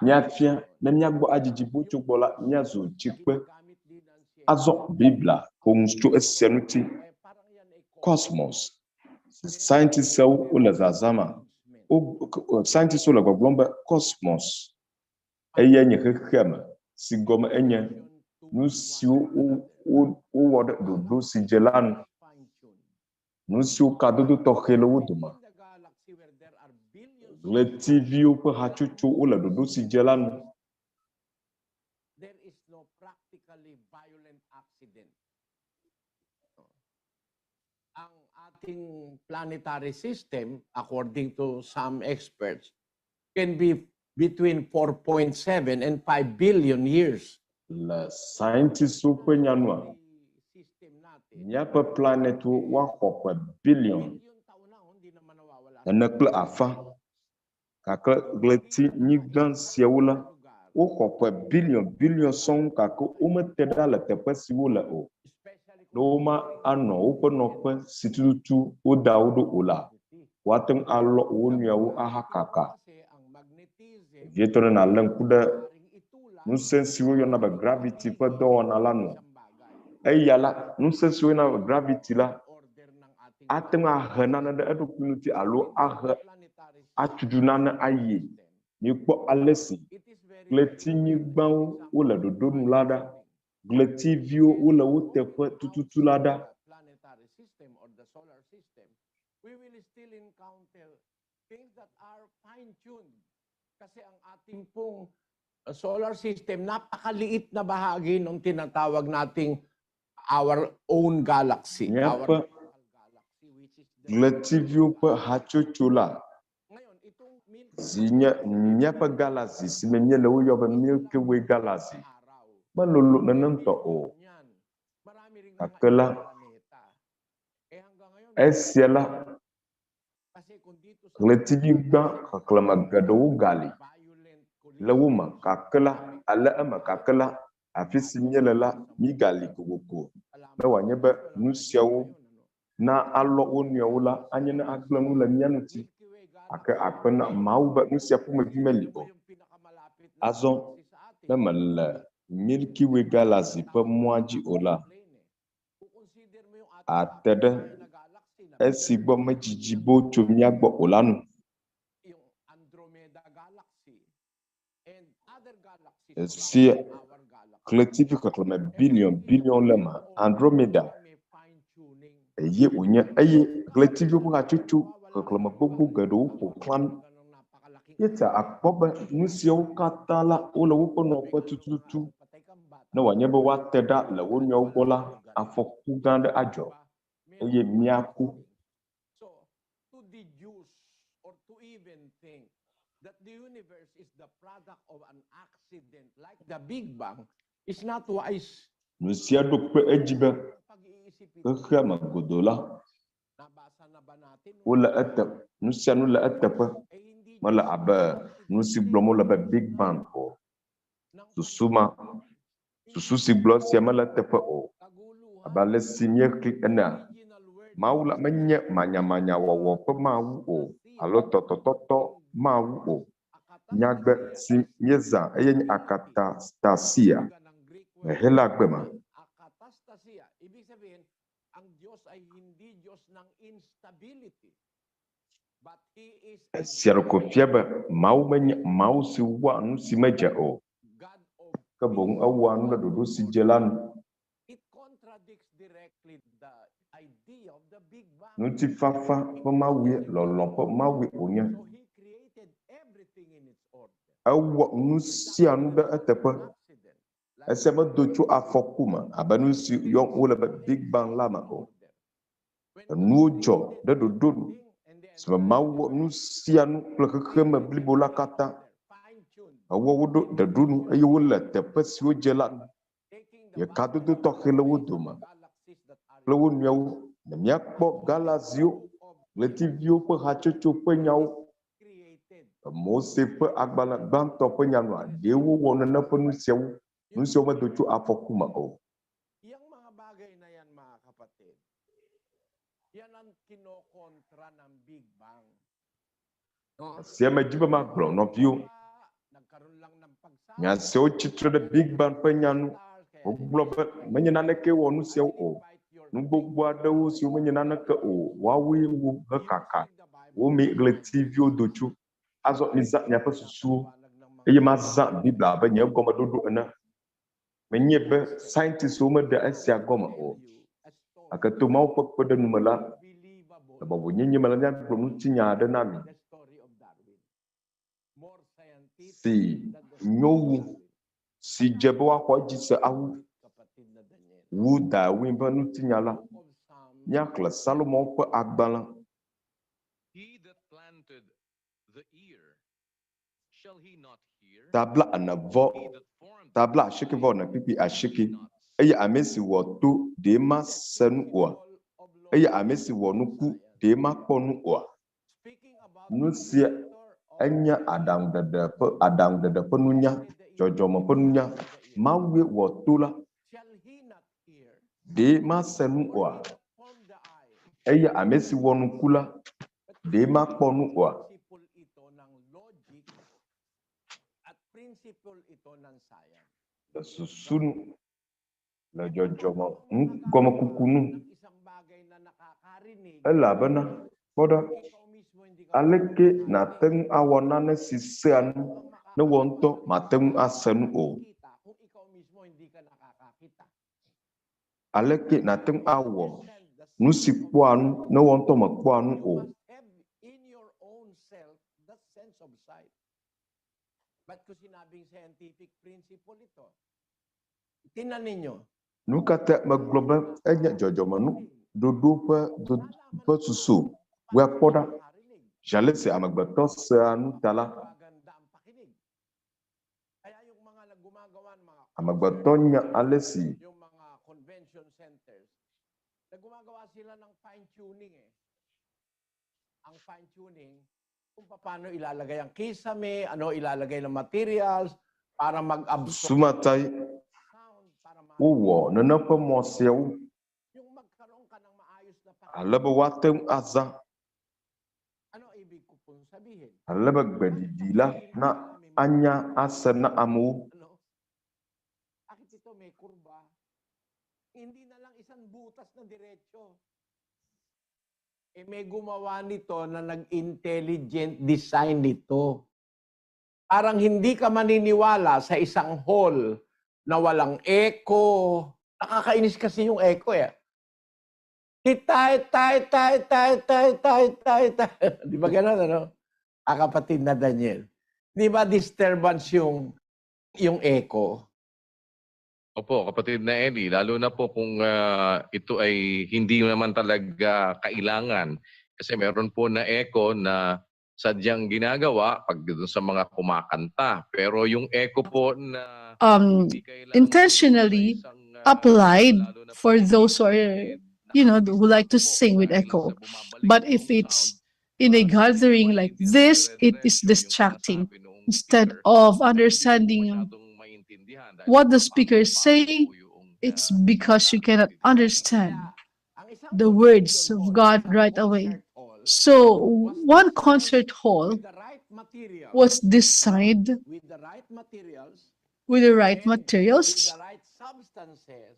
nya fia na nya gbo ajiji bu chu bola nya zo chikpe azo biblia konstru esenuti cosmos scientists o la zazama o scientists o la glomba cosmos eye nye khema si goma enye nu si o word do si jelanu Nusio kadudu tokhelo wuduma. Le TV upo hachuchu ula dudu si jelan. There is no practically violent accident. Ang ating planetary system, according to some experts, can be between 4.7 and 5 billion years. La scientists upo nyanwa. Nyapa planet wa kwa billion. Enekle afa. Kaka gleti nyigdan siawula. O kwa billion song kaka umeteda la tepe siwula o. Doma ano upo nokwe situtu o daudu ula. Wateng alo o nyawu aha kaka. Vietone na lenkuda. Nusensiwo yona ba gravity pa do na lanu. Ayala nusensiwo na gravity la. Atenga hanana de edukunuti alo aha atudunana aye. Nikpo alesi. Kleti nyigban ula dodo nulada. Gletivio ula utepe tututulada. Planetary system or the solar system, we will still encounter things that are fine-tuned. Kasi ang ating pong solar system, napakaliit na bahagi ng tinatawag nating our own galaxy. Nyapa Galaxy, which is Gletivio pe hachochola. ngayon, itong Zinya nyapa galaxy simenye le uyo ba Milky Way galaxy. araw. Malulu nananto o. Yan. Marami ring Akala planeta. Hanggang ngayon, esiela kasi kung dito sa Gletivio ba kaklama gado gali. violent Lawuma kakala ala ama kakala afisi nyelela migali kogoko. Na wanyebe nusiawo na alo onyola anyena aklanu la nyanuti ake akpena mauba nusiapu mevimelibo azon na mal Milky Way galaxy pe moaji ola atede esigbo mejijibo chomiagbo olanu yung Andromeda galaxy and other galaxies si around our galaxy. collective kaklama billion lema Andromeda May fine-tuning. eye unya eye collective ko achuchu kaklama gbogbo gado ko klan yeta akpoba nusiawo katala ola wuko no tututu na wanyebe wateda la wonyo gola afoku gande ajo eye miaku. So, to deduce or to even think that the universe is the product of an accident like the Big Bang is not wise. Nusia dokpe ejibe Pag-iisip ito, khama godola nabasa na ba natin? ola etep nusia no la etepe Hindi mala aba nusi blomo la ba Big Bang o susuma sususi blosia mala tepe o abale simye klikena maula menye manya wo pe mawu o alo totototo mawu o nyagbe simyeza eye akata stasia hela gbema Akatastasia. Ibig sabihin, ang Diyos ay hindi Diyos ng instability. But He is a siarokofiaba mau menye mau si wa nu si meja o God of kabong awan la dodo si jelan It contradicts directly the idea of the Big Bang. nuti fafa pe mawi lolon pe mawi onya So He created everything in its order. awa nu si anu da etepe Accident. esema docho afokuma abanu si yon ola ba Big Bang lama o nuojo da dodo sema mawo nu si anu plekekema blibola kata awo wodo da dunu ayo wala tepe si o jelan ye kadodo to khele wodoma plewo miawo na miakpo galazio letivio pe hachocho pe nyawo mose pe agbala gbanto pe nyanwa dewo wona na pe nusiawo ma docho afokuma o Yang mga bagay na yan, mga kapatid, yan ang kinokontra ng Big Bang. siama jiba ma bro no view Nagkaroon lang ng pagsama. nya seo chitra de Big Bang pe nyanu o globe menyina na ke wonu siawo o nu gbogbo adewo si o menyina na ke o wawi wu hakaka o mi letivio docho azo miza nya pe susu eye maza bibla ba nya goma dodo na menye be scientist o me de asia goma o akato mau pe de numala na ba wonye mala nya pro nu tinya de nami The story of Darwin. More scientific si than the story nyowu of Darwin. si jebe wa ko jise awu Kapatid na Daniel. wu da win ba nu tinya la Of Psalms, nya kla Salomon pe agbala He that planted the ear, shall he not hear? tabla anavo He that formed tabla the ashiki eye, vo na pipi shall ashiki he not eye see? amesi wo to de ma sanu wa of Lord eye amesi wo nu ku de ma ponu wa speaking about nu the sia creator of enya adang de pe nunya jojomo pe nunya mawe wo to la shall he not hear? de ma sanu For wa he that formed the eye. eye amesi wo nu kula de ma ponu wa Principle ito ng logic at principle ito ng science. susunu la jojomo ngoma kukunu Ng isang bagay na nakakarinig, ela bana boda ikaw mismo hindi ka aleke na teng awona na sisan na wonto mateng asanu o makakita kung ikaw mismo hindi ka nakakakita. aleke na tem awo nu si kpɔa nu ne wɔntɔ me kpɔa nu o. Have in your own self that sense of sight. Ba't ko sinabing scientific principle ito? Tingnan ninyo. Nu kata megblɔ be enye dzɔdzɔmenu ɖoɖo ƒe susu wo akpɔ ɖa. Žale se amegbetɔ sea nu ta la, Maganda ang pakinig. Kaya yung mga gumagawa ng mga amegbetɔ nya ale si yung mga convention centers, na gumagawa sila ng fine-tuning eh. Ang fine-tuning, kung paano ilalagay ang kisame, ano ilalagay ng materials, para mag-absorb sumatai sound, para wowɔ nene ƒe mɔ siawo yung magkaroon ka ng maayos na ale be woate ŋu aza, Ano ibig ko pong sabihin? ale be gbeɖiɖi la na anya ase na amewo. Ano? Bakit ito may kurba? Hindi na lang isang butas na diretso. Eh may gumawa nito na nag-intelligent design nito. Parang hindi ka maniniwala sa isang hall na walang echo. Nakakainis kasi yung echo eh. Tay. Di ba gano'n, ano? Kapatid na Daniel. Di ba disturbance yung echo? Opo, kapatid na Eli, lalo na po kung ito ay hindi naman talaga kailangan. Kasi meron po na echo na sadyang ginagawa pag doon sa mga kumakanta. Pero yung echo po na hindi kailangan intentionally sa isang, applied lalo na po for kung those who are, nakakapit who like to po sing with dahil echo. sa bumabalik But noong if it's sound, in a sa gathering tingin ko ay like hindi this, naman it is dire-diretso yung distracting. sinasabi noong Instead speaker. of Hindi ko understanding masyadong maintindihan dahil what the speaker is napapagod saying, po yung it's because you salita ng cannot kapatid. understand Ang isang the convention words of hall, God isang right away. concert hall, So was one designed concert hall with the right materials, was designed with the right materials, with the right and with materials, the right substances,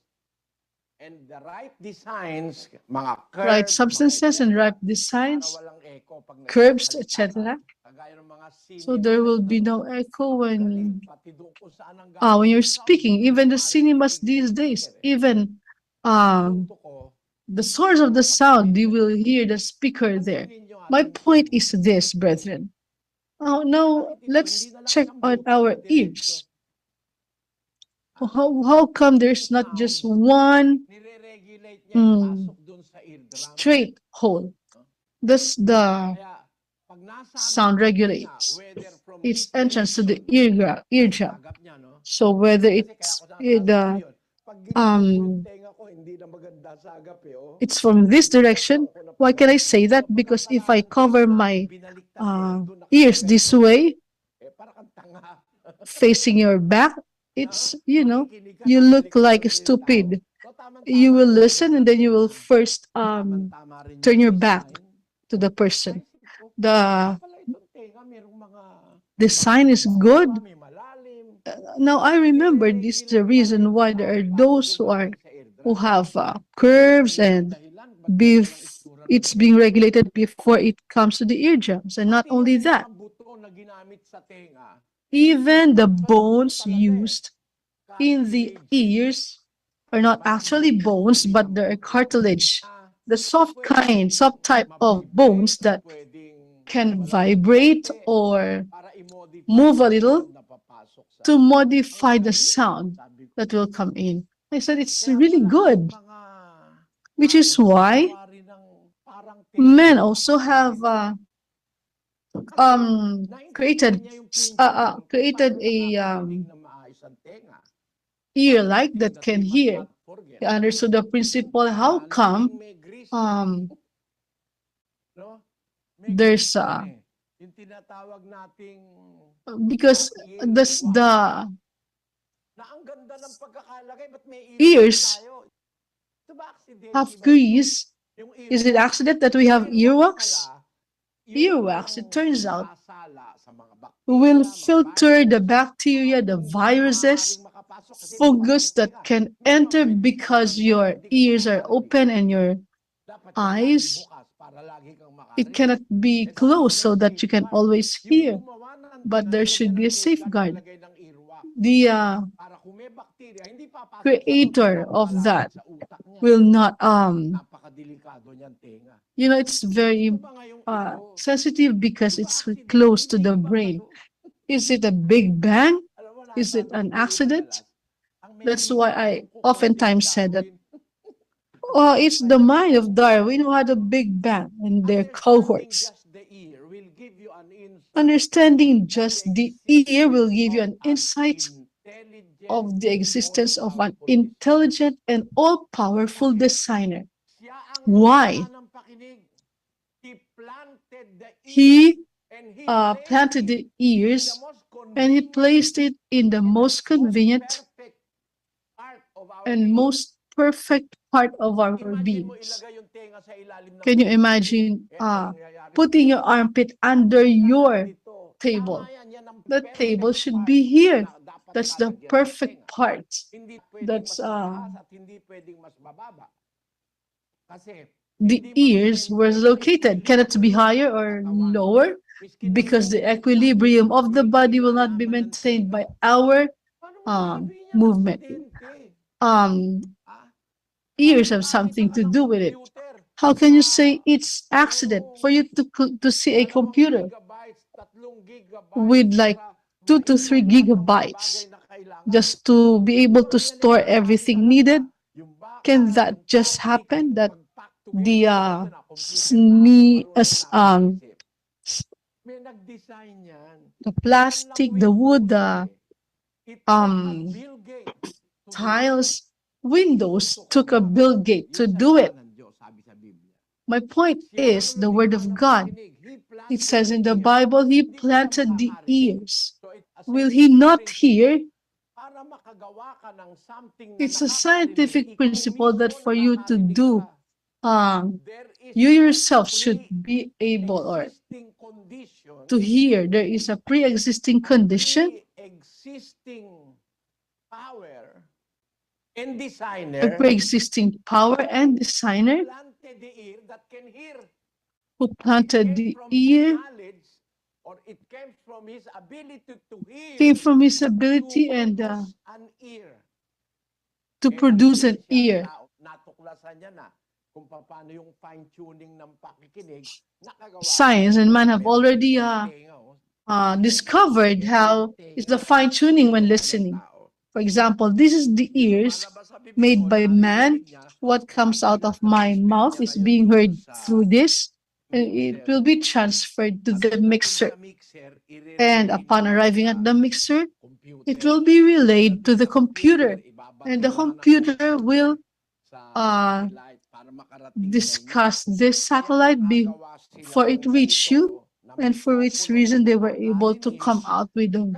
and the right designs, mga curves, right substances, and right para designs, walang echo pag curves, nagsasalita ka. etc. Kagaya ng mga So there cinemas, will be ano, no echo galing, when pati doon kung saan ang galing when you're yung sound, speaking. hindi Even mo the cinemas maririnig these sa days, speaker, eh. even Punto ko, the source of the sound, you will hear the speaker there. pansinin nyo My ating point tingin. is this, brethren. Now Bakit ito? let's Hindi na lang check isang on butas our na diretso. ears. How come there's not just one Nire-regulate niya yung pasok dun sa eardrum. straight hole? This the Kaya, pag nasa sound agap ng regulates tenga, whether from its this entrance to the direction, eardrum. agap niya, no? So whether Kasi kaya it's ako sinasabi yun. Pag ginito ko yung tenga ko, hindi na maganda sa agap eh. Oh. it's from this Hindi direction, ako na why can I panood. say that? So, Because if pagka I parang cover tenga my natin, binaliktad eh, doon ears nakalagay this ko. way, Para kang tanga. facing your back, it's, Makikinig ka, you nasa look likuran like mo yung stupid. tao. So, tamang-tama You will yung listen and then you will tenga. first Tamang-tama rin turn yung your back design. to the person. Naisip ko, The pala itong tenga, merong mga design is mababa, good. may malalim. Now I remember this is the reason why there are those who have curves and it's being regulated before it comes to the eardrums. And not only that, even the bones used in the ears are not actually bones, but they're cartilage. The soft type of bones that can vibrate or move a little to modify the sound that will come in. I said it's really good, which is why men also have created a ear like that can hear. He understood the principle. How come there's because the ears have grease. Is it accident that we have earwax? Earwax, it turns out, will filter the bacteria, the viruses, fungus that can enter because your ears are open and your eyes, it cannot be closed so that you can always hear. But there should be a safeguard. The creator of that will not it's very sensitive because it's close to the brain. Is it a big bang? Is it an accident? That's why I oftentimes said that it's the mind of Darwin who had a big bang and their cohorts. Understanding just the ear will give you an insight of the existence of an intelligent and all-powerful designer. Why? He planted the ears and he placed it in the most convenient and most perfect part of our beings. Can you imagine putting your armpit under your table? The table should be here. That's the perfect part. That's the ears were located. Can it be higher or lower? Because the equilibrium of the body will not be maintained by our movement. Ears have something to do with it. How can you say it's accident for you to see a computer with like 2 to 3 gigabytes just to be able to store everything needed? Can that just happen that the plastic, the wood, the tiles, windows took a Bill Gates to do it? My point is the word of God. It says in the Bible, he planted the ears. Will he not hear? It's a scientific principle that for you to do, you yourself should be able or to hear. There is a pre-existing condition, a pre-existing power and designer who planted the ear, came from his ability and to produce an ear. Science and man have already discovered how is the fine-tuning when listening. For example, this is the ears made by man. What comes out of my mouth is being heard through this, and it will be transferred to the mixer. And upon arriving at the mixer, it will be relayed to the computer, and the computer will discuss this satellite before it reached you, and for which reason they were able to come out with a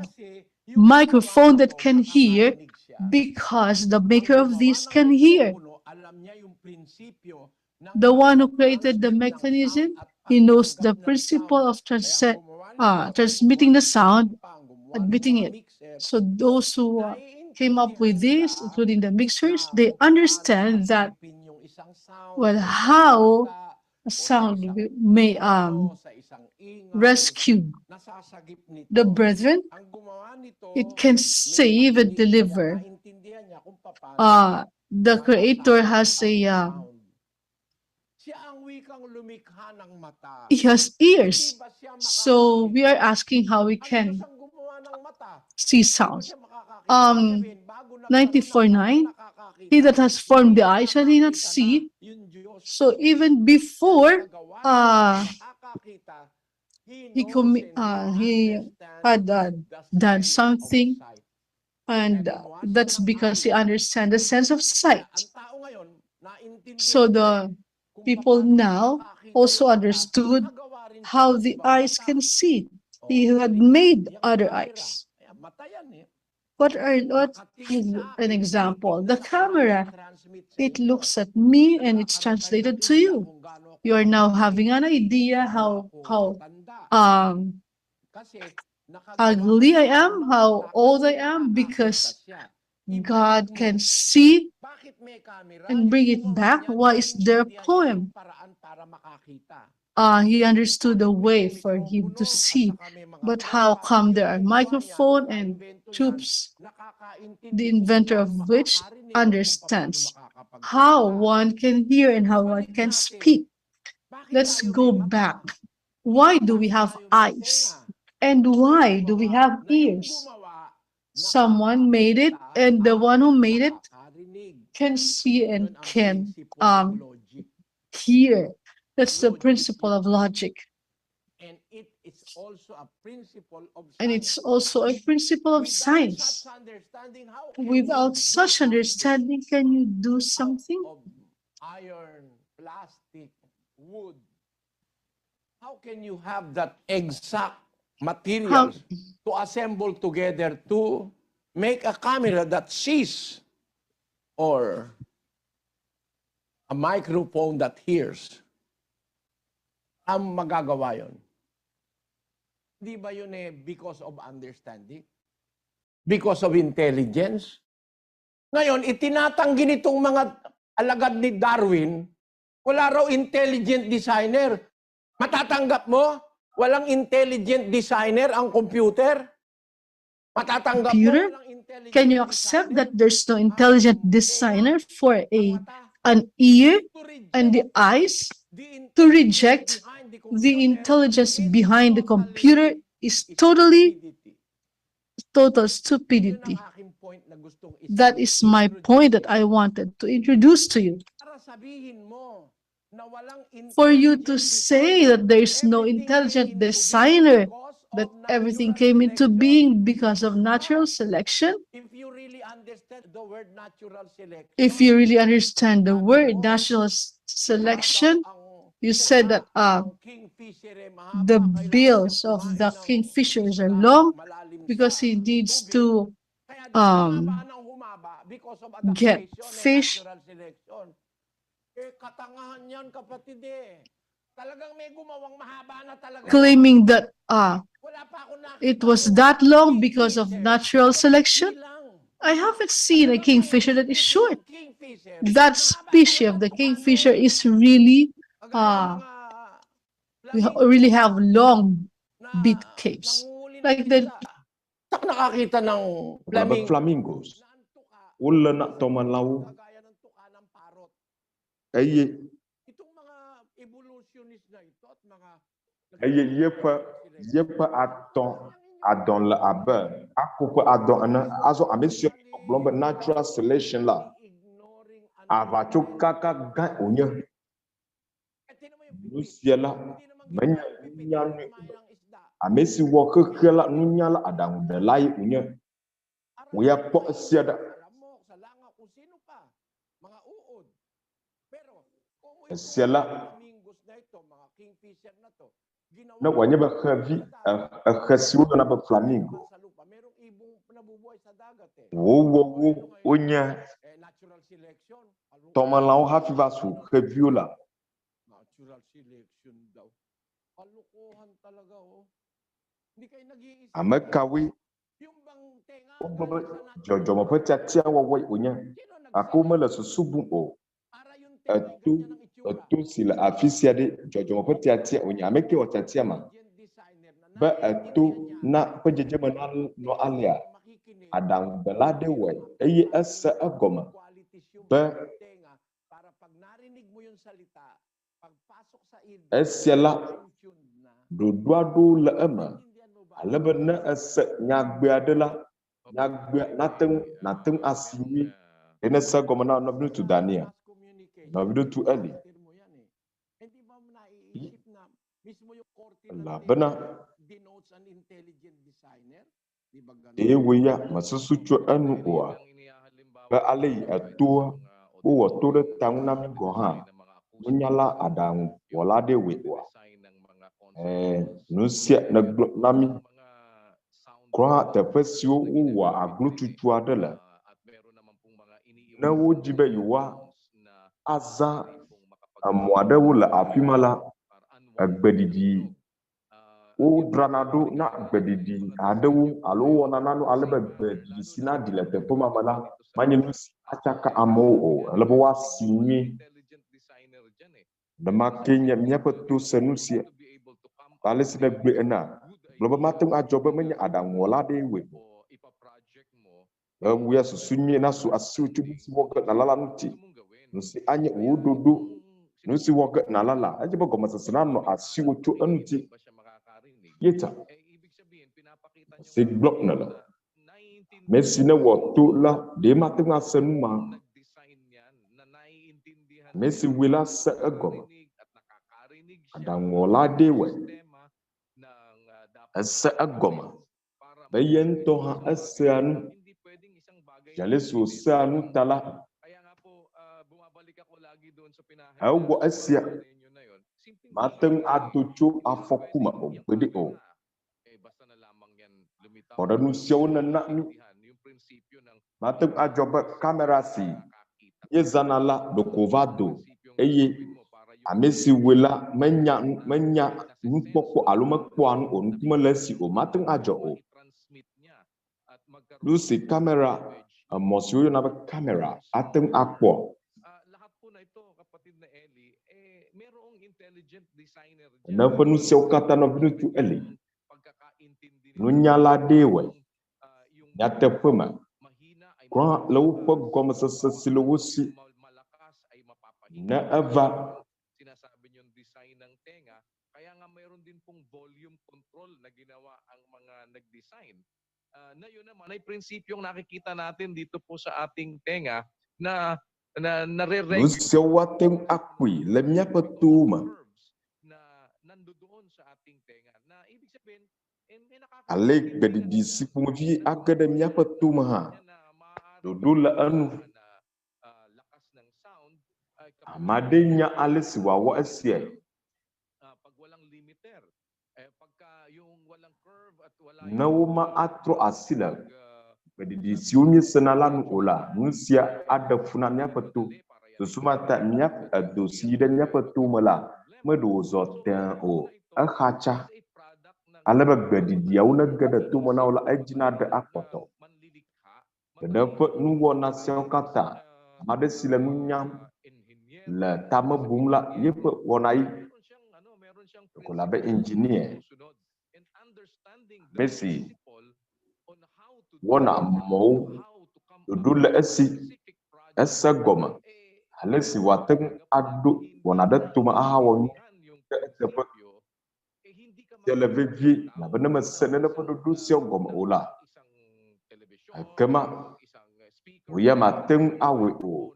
microphone that can hear, because the maker of this can hear. The one who created the mechanism, he knows the principle of transmitting the sound, admitting it. So those who came up with this, including the mixers, they understand that, well, how a sound may rescue the brethren, it can save and deliver. The Creator has he has ears. So we are asking how we can see sounds. 94:9, he that has formed the eye, shall he not see? So even before he had done something, and that's because he understands the sense of sight. So the people now also understood how the eyes can see. He had made other eyes. What is an example? The camera. It looks at me and it's translated to you. You are now having an idea how ugly I am, how old I am, because God can see and bring it back. Why is there a poem? He understood the way for him to see. But how come there are microphone and tubes, the inventor of which understands how one can hear and how one can speak. Let's go back. Why do we have eyes? And why do we have ears? Someone made it, and the one who made it can see and can hear. That's the principle of logic. And it is also a principle of And it's also a principle of science. Without such understanding, can you do something? Of iron, plastic, wood. How can you have that exact materials to assemble together to make a camera that sees or a microphone that hears? Ang magagawa yun. Di ba yun because of understanding? Because of intelligence? Ngayon, itinatanggi nitong mga alagad ni Darwin, wala raw intelligent designer. Matatanggap mo? Walang intelligent designer ang computer? Matatanggap Computer? mo? Walang intelligent Can you accept that there's no intelligent designer for an ear and the eyes? To reject the intelligence behind the computer is total stupidity. That is my point that I wanted to introduce to you. For you to say that there is no intelligent designer, that everything came into being because of natural selection. If you really understand the word natural selection, you said that the bills of the kingfishers are long because he needs to get fish. Claiming that it was that long because of natural selection. I haven't seen a kingfisher that is short. That species of the kingfisher is really we really have long beak capes. Like the nakakita ng flamingos. Ula na tomanlaw. Ay itong mga evolutionist na ito at mga yepa adon la abe akupa adon ana azo amesio blombe natural selection la avacho kaka ga onya nusiela menya nyanu amesi wo kekela nunyala adang belai onya uya po siada siela na wanya ba khavi khasiwo na ba flamingo wo onya tomalau hafi vasu khaviola natural selection daw. Kalokohan talaga hindi kayo nag-iisip. Amakawi Yung bang tenga jojo mapatia wa onya akoma la susubu o atu sila afisia de jojo mapatia onya ameke watatia ma ba atu na pajeje manal no alia adang belade way eye asa agoma ba para pag narinig mo yung salita pagpasok sa esiala do la ama alabana asa nyagbe adela nyagbe natung asimi ena sa goma na Nɔviŋutsu Daniel Nɔviŋutsu Eli la bana denotes an intelligent designer. eweya masusucho anu oa ba alei atua o tore tangna mi goha munyala adang wala de wewa nusia nami kwa tepesio uwa aglututu adela na wojibe yuwa aza amwade wula afimala agbedidi o dranado na agbedidi adewu alo wona nanu alebe agbedidi sina dilete poma mala manyenu achaka amo o alebe wa sinyi dama kenya miape to senusia balesina gbe ena loba matung ajobe menya adang wala de we we are sunyi na so asiu tu si woke na lala nti no si anye wododo no si woke na lala aje ba goma sasana no asiu tu nti yeta si block na la Messi na woto la de matenga senuma Messi wila sa egoma adangola dewe asa egoma bayen to ha asanu jale so sanu tala awo asia mateng atocho afokuma ogbede o ora nu siaw na na mateng ajoba camera si yezanala dokovado eye amesi wela menya nkpokpo alumekpo anu ontuma lesi o mateng ajo o lucy camera mosio na camera ateng akpo na panu siaw kata Nɔviŋutsu Eli nunyala dewe nyatepema kwa lawu po goma sasilowosi na ava sinasabi niyong design ng tenga kaya nga mayroon din pong volume control na ginawa ang mga nag-design na yun naman ay prinsipyong nakikita natin dito po sa ating tenga na nare-regulate Nusawateng akwi lemnya petuma na nandoon sa ating tenga na ibig sabihin alek gadi disi pumvi akademia petuma ha dodula anu lakas ng sound amadenya alesi wawa asia pag walang limiter pagka yung walang curve at wala nawuma atro asila gadi disi unye senalan ola nusia ada funamnya petu susumata nya dosi dan nya petuma la medozo ten o akhacha alaba gadi diauna gada tumana ola ajina de apoto dapat nuwo nasio kata ada sila nunyam la tama bumla yepe wonai ko labe engineer Messi wona mo dudul esi esa goma halesi wateng adu wona da tuma ahawon dapat televivi na bana masana na podo sio goma ola kema Uya mateng awe o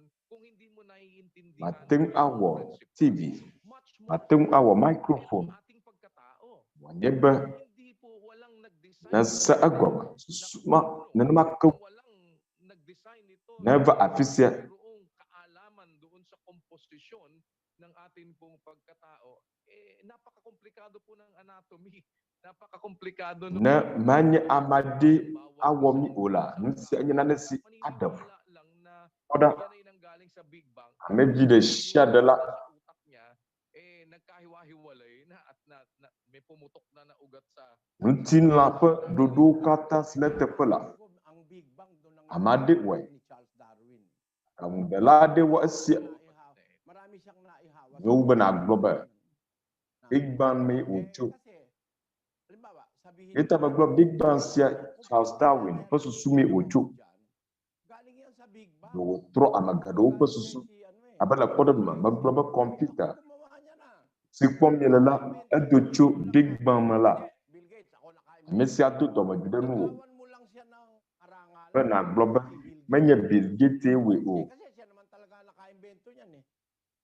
mateng awo TV mateng awo microphone wanyeba nasa agoma susuma nanama ko never afisia kaalaman doon sa komposisyon ng ating pong pagkatao napaka-komplikado po ng anatomy napaka-komplikado na manya amadi awomi ola nsi anya nasi adaf oda ameji de shadala nagkahiwa-hiwalay na at may pumutok na ugat sa ntin lapa dodo kata slete pela amadi we ang belade wa asia yo bana global big bang me uchu ita ba globe big bang sia Charles Darwin pasusumi uchu do tro amagado pasusu abala kodama magloba computer sikpom yelela adocho big bang mala mesi atu to magidanu bana globe manya Bill Gates we o kasi siya naman talaga naka-invento niyan eh.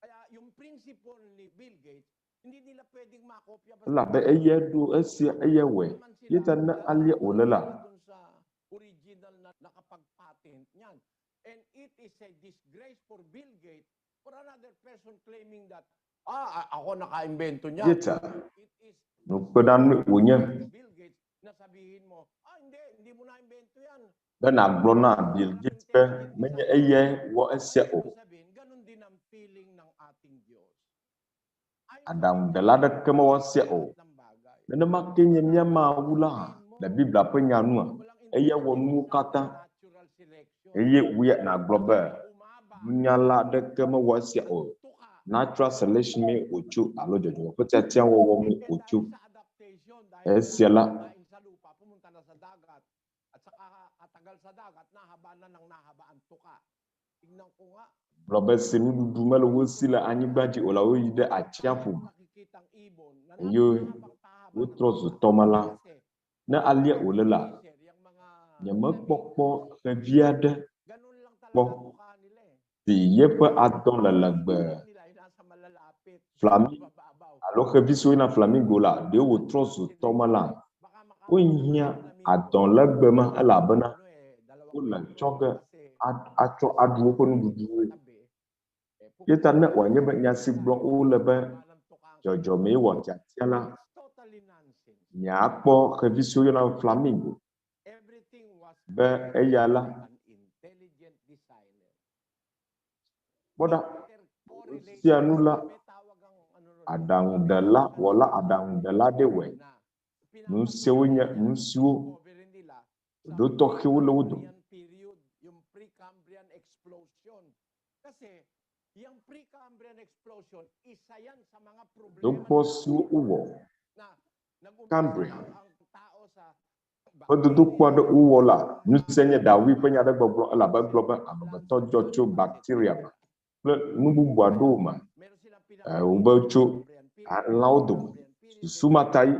Kaya yung principle ni Bill Gates, hindi nila pwedeng makopya basta la be ayedo asia ayewe yita na alia olala dun sa original na nakapag-patent niyan. And it is a disgrace for Bill Gates for another person claiming that ako naka-invento niyan. yita It is no pedan unya Bill Gates na sabihin mo, hindi mo na-invento yan. bana glona Bill Gates manya aye wa asia o Ganun din ang feeling ng ating Diyos. adam dalada kama wa asia o na makenya nyama wula da bibla penyanu aye wonu kata aye wiya na global nyala da kama wa asia o natural selection me ochu alo jojo petatia wo mi ochu asia la sa lupa, pumunta na sa dagat. Blɔbe se nuɖuɖu mele wo si le anyigba dzi o la woyi ɖe atsiaƒu me. Eye wotrɔ zu tɔmela. Ne alia wòle la, nyemekpɔkpɔ xevi aɖe kpɔ si yeƒe adɔ le legbe. Flamingo alo xevi si woyina flamingo la, ɖe wòtrɔ zu tɔmela. Wohiã adɔ legbe me elabena wole tsɔ ge atsɔ aɖu woƒe nuɖuɖuwoe. Yeta ne wòanye be nya si gblɔm wole be dzɔdzɔme wɔ tiatia la, nyakpɔ xevi si woyɔna flamingo be eya la kpɔɖa sia nu la aɖaŋuɖela wɔla aɖaŋuɖela ɖe wɔe. Nu siwo nye nu siwo ɖo tɔxɛwo le wo dome. Dokpɔ siwo wowɔ Cambria. Dodokpɔ aɖe wowɔ la, nu sia nye Dawi ƒe nya ɖe gbɔgblɔ elabe gblɔ be amegbetɔ dzɔ tso bacteria me kple nu bubu aɖewo me. Wobe tso lãwo dome. Susu yi.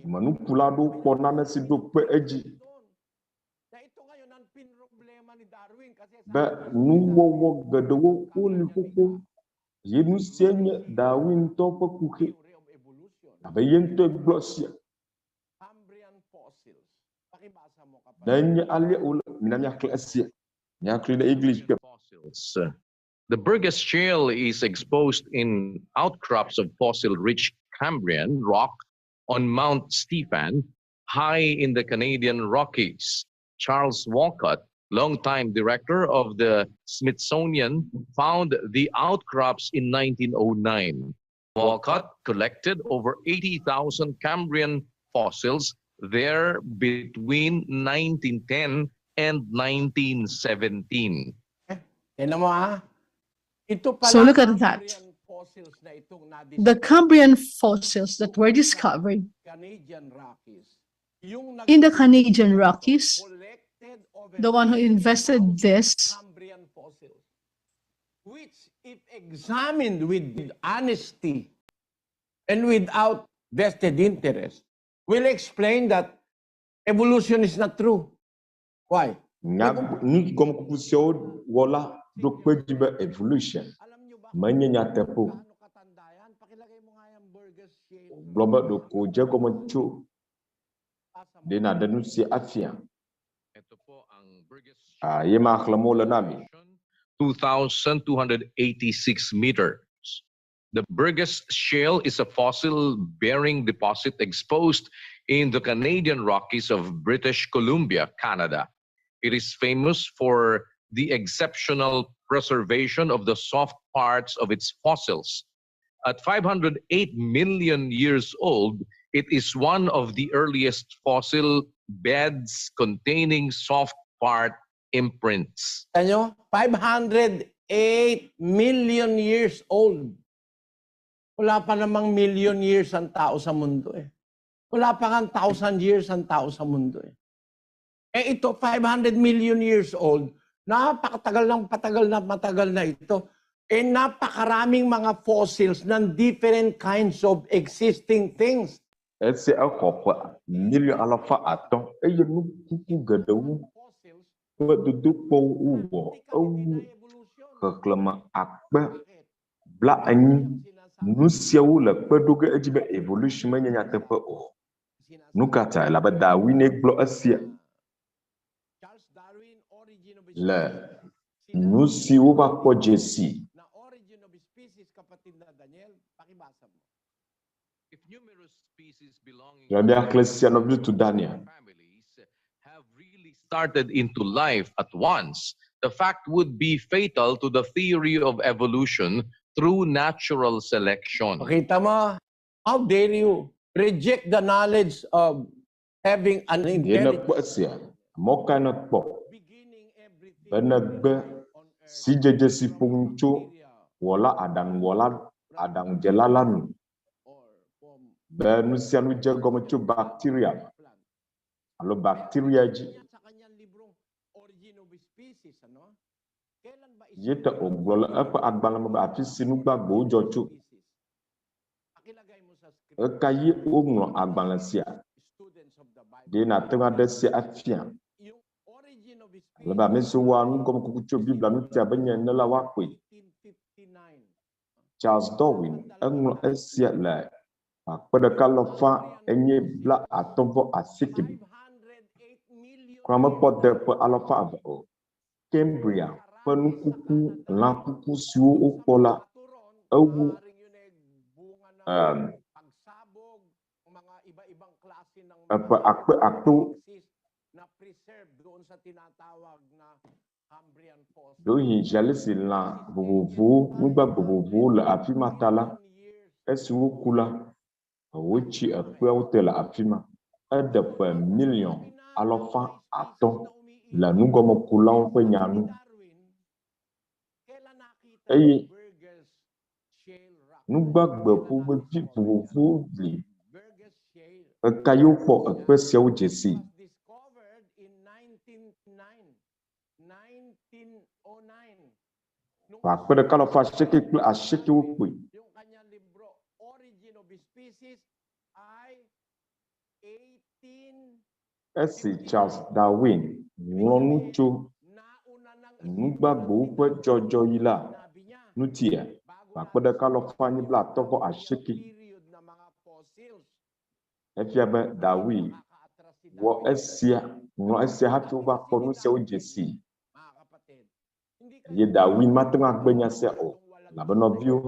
Menukula aɖewo kpɔ nane si ɖo kpe edzi. Be nuwɔwɔ geɖewo woli xoxo. Ye nu sia nye Darwin ŋutɔ ƒe kuxe. Abe ye ŋutɔ gblɔ sia. Nenye alia wole mina miaklẽ esia. Miaklẽ ɖe English ke. The Burgess Shale is exposed in outcrops of fossil-rich Cambrian rock on Mount Stephen, high in the Canadian Rockies. Charles Walcott, longtime director of the Smithsonian, found the outcrops in 1909. Walcott collected over 80,000 Cambrian fossils there between 1910 and 1917. So look at that. The Cambrian fossils that were discovered in the Canadian Rockies, the one who invested this, which if examined with honesty and without vested interest, will explain that evolution is not true. Why? Ni comme kukusio wala do kwedibe evolution. Manye nyatepo. Bloba do koje comme cho. Dena denusi afia. Yema akhlamo le nami. 2,286 meters. The Burgess Shale is a fossil-bearing deposit exposed in the Canadian Rockies of British Columbia, Canada. It is famous for the exceptional preservation of the soft parts of its fossils. At 508 million years old, it is one of the earliest fossil beds containing soft part imprints. 508 million years old. Wala pa namang million years ang tao sa mundo eh. Wala pa nga 1,000 years ang tao sa mundo eh. Ito, 500 million years old, matagal na ito. Napakaraming mga fossils ng different kinds of existing things. C'est un corps million alafa aton et il nous coucou gadou de deux pour ou reclama akba bla ani nous siawo le pedoge ejibe evolution menya nyatepe o nukata la ba Darwin eglo asia le nous siwo ba ko dzesi. If numerous species belonging to Daniel have really started into life at once, the fact would be fatal to the theory of evolution through natural selection. Makita mo, how dare you reject the knowledge of having an intelligence beginning everything si dzedze si ƒom tso wɔla aɖaŋuwɔla adang jelalan benusianu jegom cu bacteria alo bacteria ji yeta oglola apa agbalam ba afisinu gbagbo jochu kayi oglo agbalansia de na tenga desi afia leba mesuwa nu gom kukucho bibla nu tia benya nela wakwe Charles Darwin englo esia la pada kalofa enye bla atovo asikim krama pode pe alofa avo Cambria penukuku la kuku siwo opola ewu apa akto dohi jalisi la bobovo nuba bobovo la afima tala esiwo kula wochi akpe utela afima edepe million alofa ato la nugomo kula pe nyanu eyi nugbagbe fu be pi bobovo li kayo po akpe siawo dzesi akpe de kalofa sheke kple asheke wokpe esi Charles Darwin ŋlɔnu tso nugbagbo ƒe dzɔdzɔ yi la nutia akpe de kalofa nyi bla atɔvɔ asheke efia be Darwin wɔ esia ŋlɔ esia hafi wova kpɔ nu siawo dzesi ye Darwin mateŋu agbe nya sia o labe nɔviwo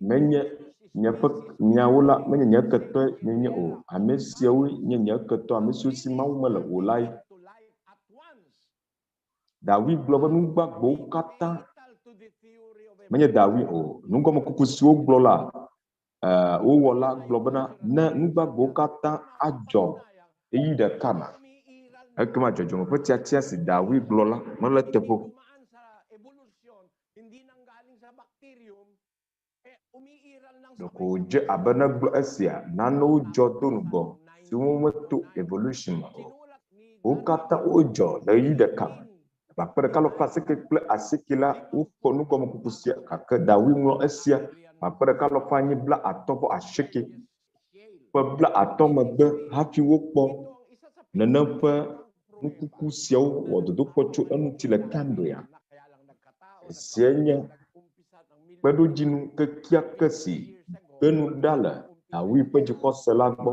menye miawo la menye nye ketɔ nye o ame siawo nye nye ketɔ ame siwo si Mawu mele o la ye Darwin gblɔ be nugbagbowo katã menye Darwin o nugɔme kuku siwo gblɔ la wowɔ la gblɔ bena ne nugbagbowo katã adzɔ eyi ɖeka ma ekema dzɔdzɔme ƒe tiatia si Darwin gblɔ la mele teƒe doko dze abe ne gblɔ esia nanewo dzɔ do nugbɔ si wo meto evolution ma o wo katã wodzɔ le yi ɖeka me akpe ɖeka alofa asieke kple asieke la wokpɔ nugɔme kuku sia gake Darwin ŋlɔ esia akpe ɖeka alofa anyi bla atɔ vɔ asieke ƒe bla atɔ megbe hafi wokpɔ nene ƒe nukuku siawo wɔ dodokpɔ tso eŋuti le Cambria esia nye kpeɖodzinu kekiake si benu ɖa le Darwin ƒe dzixɔse la gbɔ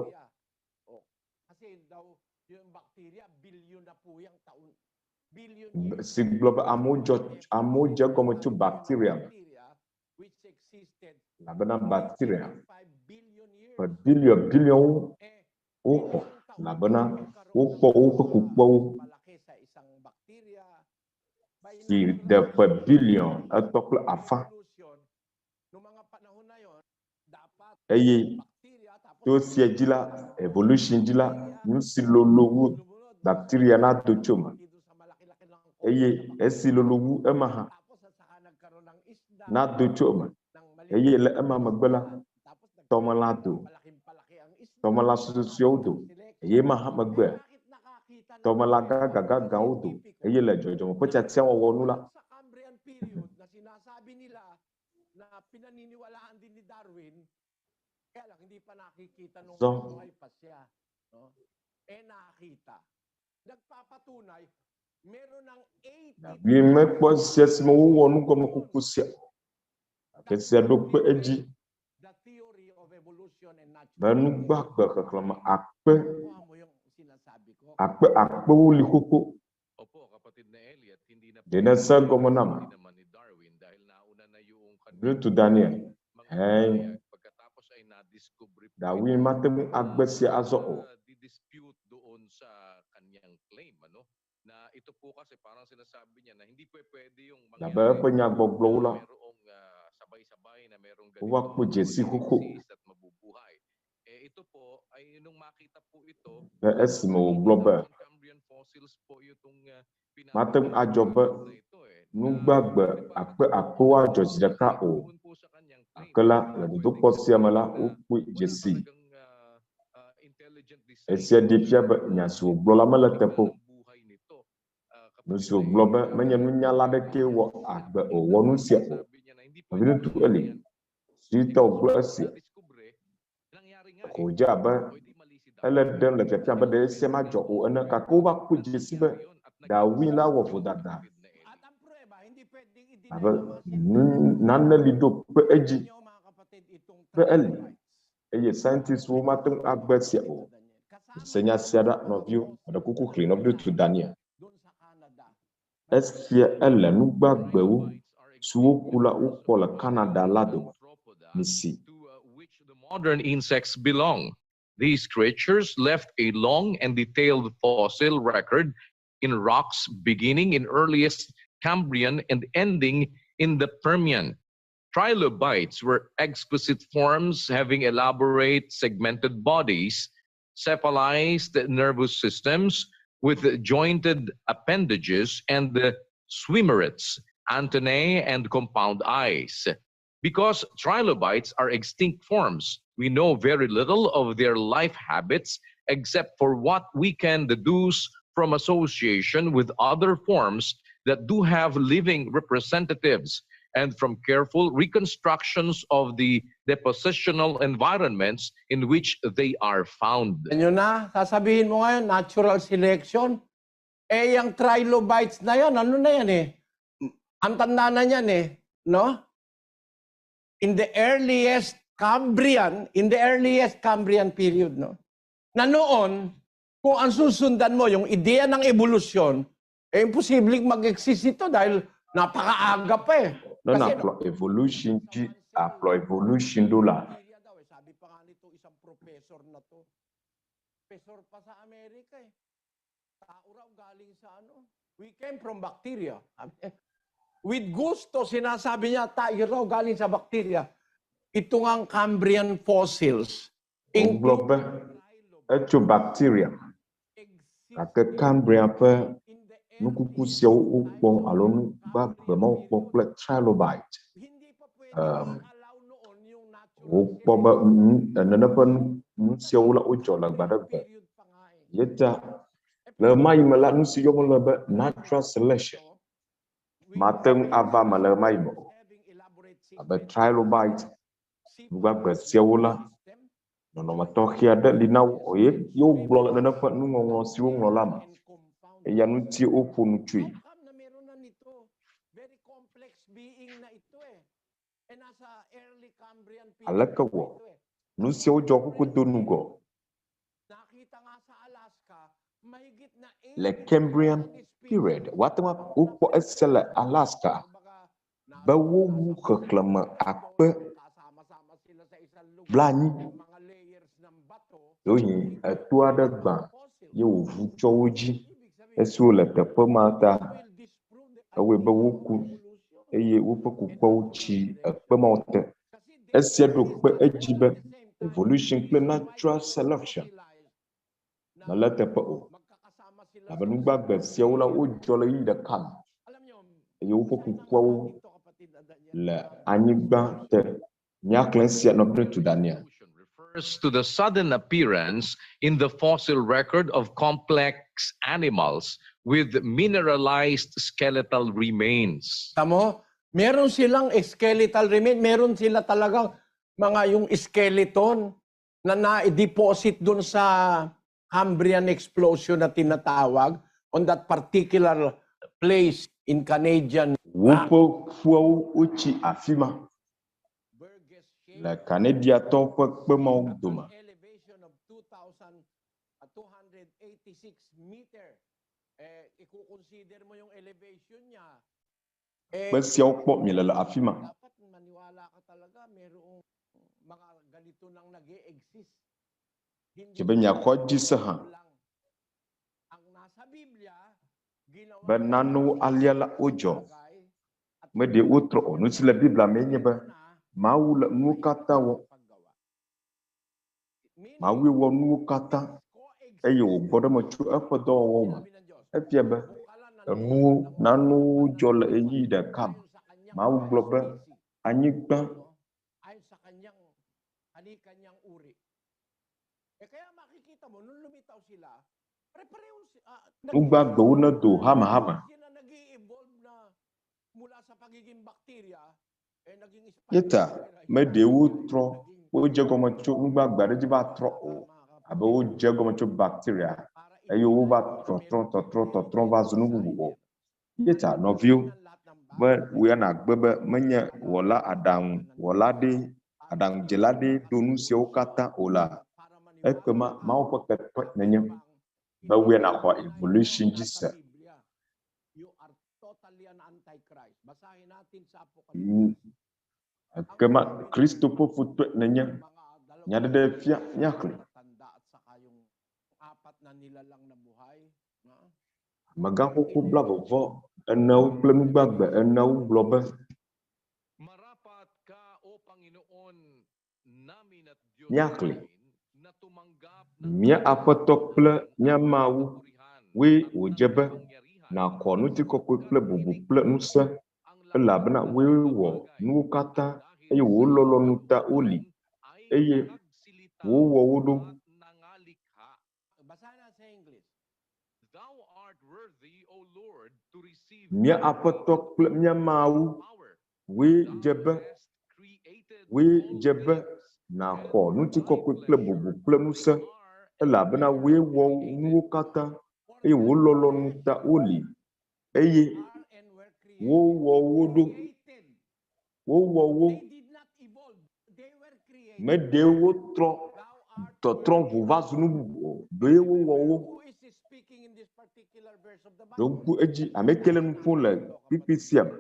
si gblɔ be amewo dze egɔme tso bacteria me elabena bacteria ƒe bilionwo woxɔ elabena wokpɔ woƒe kukpɔwo si de ƒe bilion etɔ kple afã eye to sia dzi la evolution dzi la nu si lolo wu bacteria na do tso me eye esi lolo wu ema hã na do tso me eye le ema megbe la tɔmelã do tɔmelã susuewo do eye ema hã megbe tɔmelã gãgãgãgãwo do eye le dzɔdzɔme ƒe tiatia wɔwɔ nu la zɔ Darwin mekpɔ sia si me wowɔ nugɔme kuku sia ke sia ɖo kpe edzi be nugbagbe xexlẽme akpewo li xoxo ɖe ne se gɔme na me Nusɔsrɔ Daniel Darwin mate ŋu agbe sia azɔ o labe eƒe nyagbɔgblɔwo la wova kpɔ dzesi xoxo ke esime wògblɔ be mate ŋu adzɔ be nugbagbe akpe wa George ɖeka o akela le dodoxɔ sia me la wokpɔe dzesi esia ɖi fia be nya si wògblɔ la mele teƒe o. Nu si wògblɔ be menye nunyala ɖeke wɔ agbe o wɔ nu sia o. Nɔviŋutsu Eli suetɔ wògblɔ esia ko wòdze abe ele ɖem le fiafia be ɖe esia madzɔ o ene gake wova kpɔe dzesi be Dawi la wɔ vodada abe nane li ɖo kpe edzi kpe Eli eye scientistwo mate ŋu agbe sia o. Senya sia ɖa nɔviwo eɖe kuku xli Nɔviŋutsu Daniel. Esia ele nugbagbewo si woku la wokpɔ le Canada la dome. Misi. Modern insects belong. These creatures left a long and detailed fossil record in rocks beginning in earliest Cambrian and ending in the Permian. Trilobites were exquisite forms having elaborate segmented bodies, cephalized nervous systems with jointed appendages, and swimmerets, antennae, and compound eyes. Because trilobites are extinct forms, we know very little of their life habits except for what we can deduce from association with other forms that do have living representatives and from careful reconstructions of the depositional environments in which they are found. Yun na, sasabihin mo ngayon, natural selection. Eh, yung trilobites na yan, ano na yan eh? Ang tanda na yan eh, no? In the earliest Cambrian period, no? Na noon, kung ang susundan mo, yung ideya ng evolusyon, eh, imposibleng mag-exist ito dahil napakaaga pa eh. Non applo evolution di applo evolution dola. Sabi pa nga nito isang professor na to. Professor pa sa Amerika eh. Tao raw galing sa ano. We came from bacteria. With gusto, sinasabi niya, tayo raw galing sa bacteria. Ito nga ang Cambrian fossils. Englobe eto bacteria. Kake Cambrian pe nukuku sia ukpɔ alo nugbagbe ma wokpɔ kple trilobite. Wokpɔ be nene ƒe nu siawo la wodzɔ le gbadagbe. Yeta le ma yi me la nu si yɔm le be natural selection. Mate ŋu ava me le ma yi me o. Abe trilobite nugbagbe siawo la nɔnɔme tɔxɛ aɖe li na wo ye wogblɔ le nene ƒe nuŋɔŋlɔ siwo ŋlɔ la me. Eya nuti woƒo nu tsoe. Aleke wɔ nu siawo dzɔ kuku do nugɔ le Cambrian period. Watema wokpɔ esia le Alaska be wowu xexlẽme akpe blanyi. Yoyi eto aɖe gbã ye wòvu tsɔ wo dzi. Esiwo le teƒe ma ta ewoe be woku eye woƒe kukɔwo tsi ekpe ma te. Esia ɖo kpe edzi be evolution kple natural selection mele teƒe o. Abe nugbagbe siawo la wodzɔ le yi ɖeka me eye woƒe kukɔwo le anyigba te. Míaxlẽ sia Nɔviŋutsu Daniel. To the sudden appearance in the fossil record of complex animals with mineralized skeletal remains. Tamo, meron silang skeletal remains, meron sila talagang mga yung skeleton na na-deposit dun sa Cambrian explosion na tinatawag on that particular place in Canadian. Wopo fuawo uchi afima. Le Canada ton ƒe kpemawo dome. Elevation of 2,286 meter. Iko consider mo yung elevation niya. Kpe siawo kpɔ mi le afima. Dapat maniwala ka talaga merong mga ganito nang nag-e-exist. Jebe nyakɔ dzi se ha. Ang nasa Biblia, ginawa Be nanewo alia la wodzɔ. Me de wotrɔ o. Nu si le Biblia me nye be Mawu le nuwo katã wɔ. Mawu wɔ nuwo katã eye wògbɔ ɖe me tso eƒe dɔwɔwɔwo me. Efia be enu nanu dzɔ le eyi ɖeka me. Mawu gblɔ be anyigba ayon sa kanyang kanyang uri. Kaya makikita mo nung lumitaw sila, pare-pareho nugbagbewo nedo hamahama. sila nag-i-evolve na mula sa pagiging bakterya naging Yeta me ɖewo trɔ wodze gɔme tso nugbagbe aɖe dzi va trɔ o abe wodze gɔme tso bacteria eye wova tɔtrɔ va zu nu bubu o. Yeta nɔviwo be woya nagbe be menye wɔla aɖaŋudzela ɖe ɖo nu siawo katã o la, ekema Mawu ƒe ketɔe nenye be woya naxɔ evolution dzi se. Ekema Kristo ƒe futɔe nenye nyaɖeɖe fia miaxlẽ. Megãxoxo blavevɔ eneawo kple nugbagbe eneawo gblɔ be miaxlẽ mia Aƒetɔ kple mia Mawu woe wòdze be nàxɔ ŋutikɔkɔe kple bubu kple ŋusẽ elabena woe wɔ nuwo katã eye wò lɔlɔ̃nu ta woli eye wowɔ wo ɖo. Mia Aƒetɔ kple mia Mawu woe dze be nàxɔ ŋutikɔkɔe kple bubu kple ŋusẽ elabena woe wɔ nuwo katã eye wò lɔlɔ̃nu ta woli eye wowɔ wo ɖo. Wowɔ wo meɖe wo tɔtrɔ ʋu va zu nu bubu o, ɖoe wowɔ wo. Ɖoŋku edzi ame ke le nu ƒom le kpikpi sia me.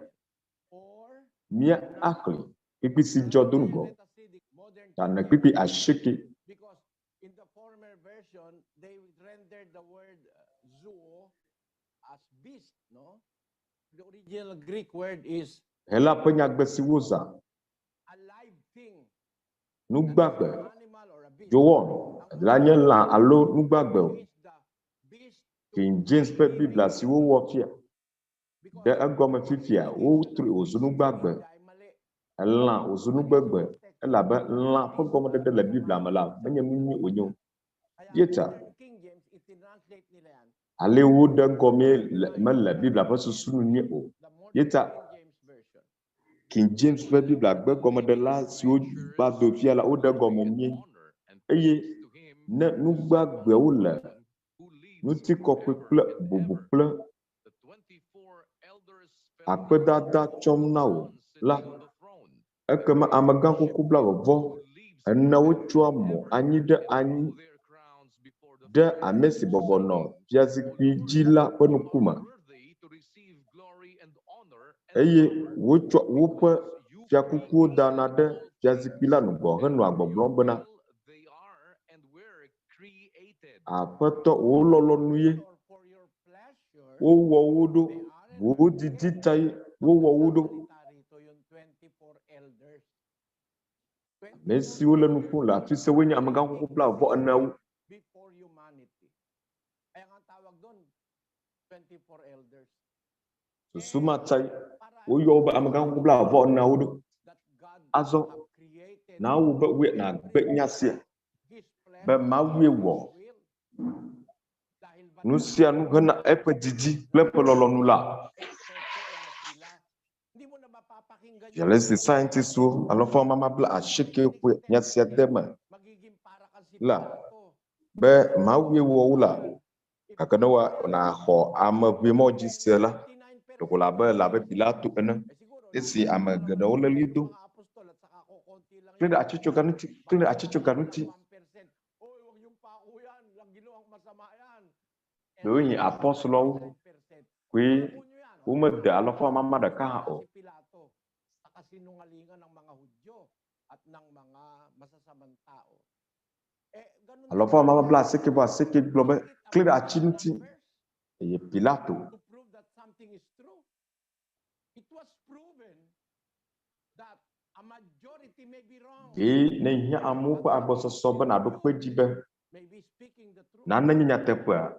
Mia axlẽ kpikpi si dzɔ do ŋgɔ ta ne kpikpi asieke. In the former version, they rendered the word zoo as beast, no? The original Greek word is Hela ƒe nyagbe si woza a live thing, nugbagbe animal or a beast. dzowɔ la nye lã alo nugbagbe o. Is the beast King James ƒe Biblia si wowɔ fia ɖe egɔme fifia wotri wòzu nugbagbe. Elã wòzu nugbagbe elabe lã ƒe gɔmedede le Biblia me la menye nu nyui wònye o. Yeta ale woɖe gɔme mele Biblia ƒe susu nu nyui o. Yeta King James ƒe Biblia gbe gɔmeɖela siwo va do fia la woɖe gɔme nyui eye ne nugbagbewo le ŋutikɔkɔe kple bubu kple akpedada tsɔm na wo la, ekema amegã xoxo blavevɔ eneawo tsoa mɔ anyi ɖe ame si bɔbɔnɔ fiazikpui dzi la ƒe ŋkume eye wotsɔ woƒe fiakukuwo dana ɖe fiazikpui la ŋgɔ henɔa gbɔgblɔm bena Aƒetɔ wò lɔlɔ̃nu ye wowɔ wo ɖo, wò didi tae wowɔ wo ɖo. Ame siwo le nu ƒom le afi sia woe nye amegã xoxo blavevɔ eneawo. Susu ma tae woyɔ wo be amegã xoxo blavevɔ eneawo ɖo. Azɔ na wo be woe nagbe nya sia be Mawue wɔ nu sia nu hena eƒe didi kple eƒe lɔlɔ̃nu la. Vialesi scientistwo alo fɔmama bla asieke ƒe nya sia de me la be Mawue wɔ wo la gake ne naxɔ ame ʋe mɔ dzi sia la ɖeko labe Pilato ene esi ame geɖewo le li do kle ɖe atsitsoga ŋuti. Ɖewo nye apɔstolowo koe womede alɔfɔmama ɖeka hã o. Alɔfɔmama bla asieke vɔ asieke gblɔ be kle ɖe atsi ŋuti eye Pilato ne hiã amewo ƒe agbɔsɔsɔ be naɖo kpe dzi be Nana nyateƒea,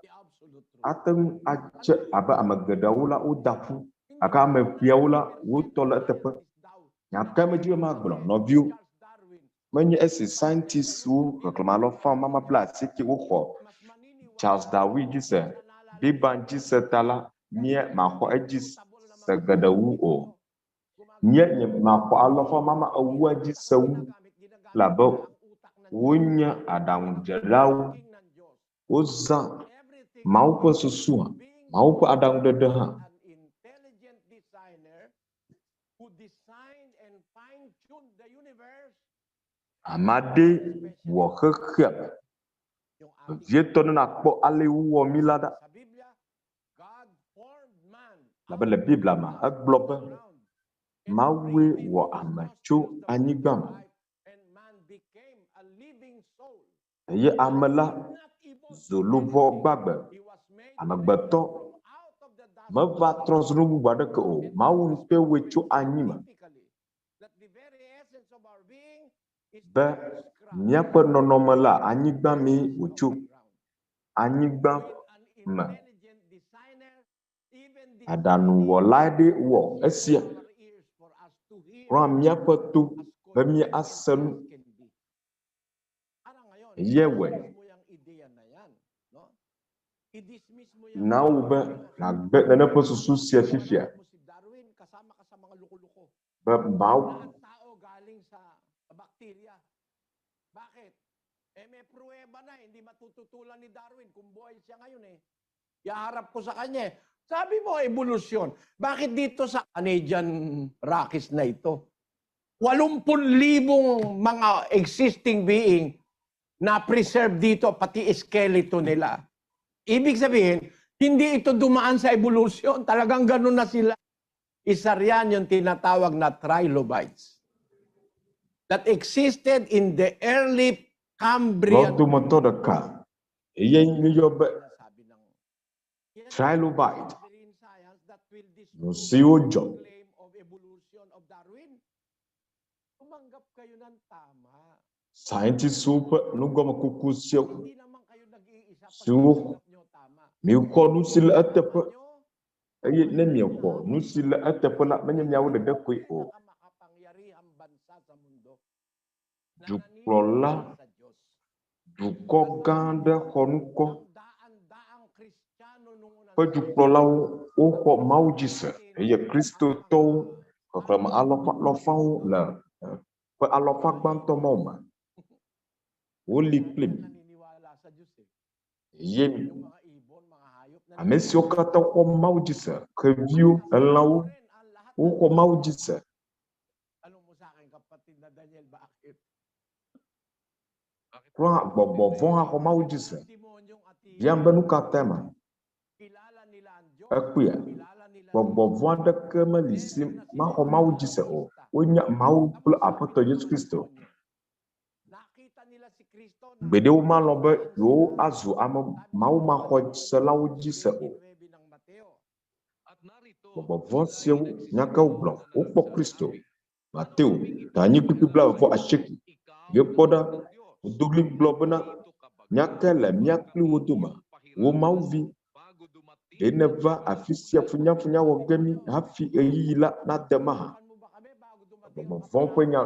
Ateŋu atse abe ame geɖewo la woda ƒu, gake ame ƒiawo la wotɔ le eteƒe. Nyaka me dzi magblɔ nɔviwo. Menye esi scientistwo xexlẽme alɔfa mama bla asike woxɔ Charles Darwin dzi se, Big Bang dzi se ta la, mie maxɔ edzi se geɖewu o. Nye maxɔ alɔfa mama ewu dzi se wu labe wonye aɖaŋudzelawo. Wozã Mawu ƒe susu hã, Mawu ƒe aɖaŋuɖeɖe hã. Ame aɖe wɔ xexea, vevietɔ ne nakpɔ ale wowɔ mi la ɖa. Labe le Biblia me egblɔ be Mawue wɔ ame tso anyigba me. Eye ame la zoluvɔ gbagbe, amegbetɔ meva trɔ zu nu bubu aɖeke o. Mawu ŋutɔe woe tso anyi me. Be míaƒe nɔnɔme la anyigba mi wòtso. Anyigba me. Aɖaŋuwɔla aɖe wɔ esia. Rɔ míaƒe to be mí ase nu. Yewɔe. Na wo be nagbe nene ƒe susu sia fifia. Be Mawu Harap ko sa kanya, sabi mo evolusyon. Bakit dito sa Canadian Rockies na ito? 80,000 mga existing being na preserve dito, pati skeleton nila. Ibig sabihin, hindi ito dumaan sa evolusyon. Talagang ganun na sila. Isa riyan yung tinatawag na trilobites that existed in the early Cambrian. Waktu metodeka, ia nyoba trilobite. Nusiojo. Scientist super nungoma kukusio. Su miuko nusila atepe. Aye ne miuko nusila atepe la menye miawo de dekwe o. Juklola dukɔ gã aɖe xɔ nukɔ. Ƒe dukplɔlawo woxɔ Mawu dzi se eye kristotɔwo xexlẽme alɔfawo le ƒe alɔfa gbãtɔ mawo me. Woli kpli mi. Eye ame siwo katã xɔ Mawu dzi se, xeviwo, elãwo, woxɔ Mawu dzi se. Kura gbɔgbɔ vɔ hã xɔ Mawu dzi se. Biam be nu ka te me. Ekpea, gbɔgbɔ vɔ aɖeke meli si maxɔ Mawu dzi se o. Wonya Mawu kple Aƒetɔ Yesu Kristo. Gbede wo malɔ be yewo azu ame Mawu maxɔselawo dzi se o. Gbɔgbɔ vɔ siawo nyake wogblɔ, wokpɔ Kristo. Mateo, tanyi kpikpi 29. Yekpɔ ɖa wodogli gblɔ bena míake le míakpli wo dome, wo Mawu vi. Eneva afi sia funyafunya wɔ ge mi hafi ɣeyiɣi la nade maha. Gbɔgbɔ vɔ ƒe nya.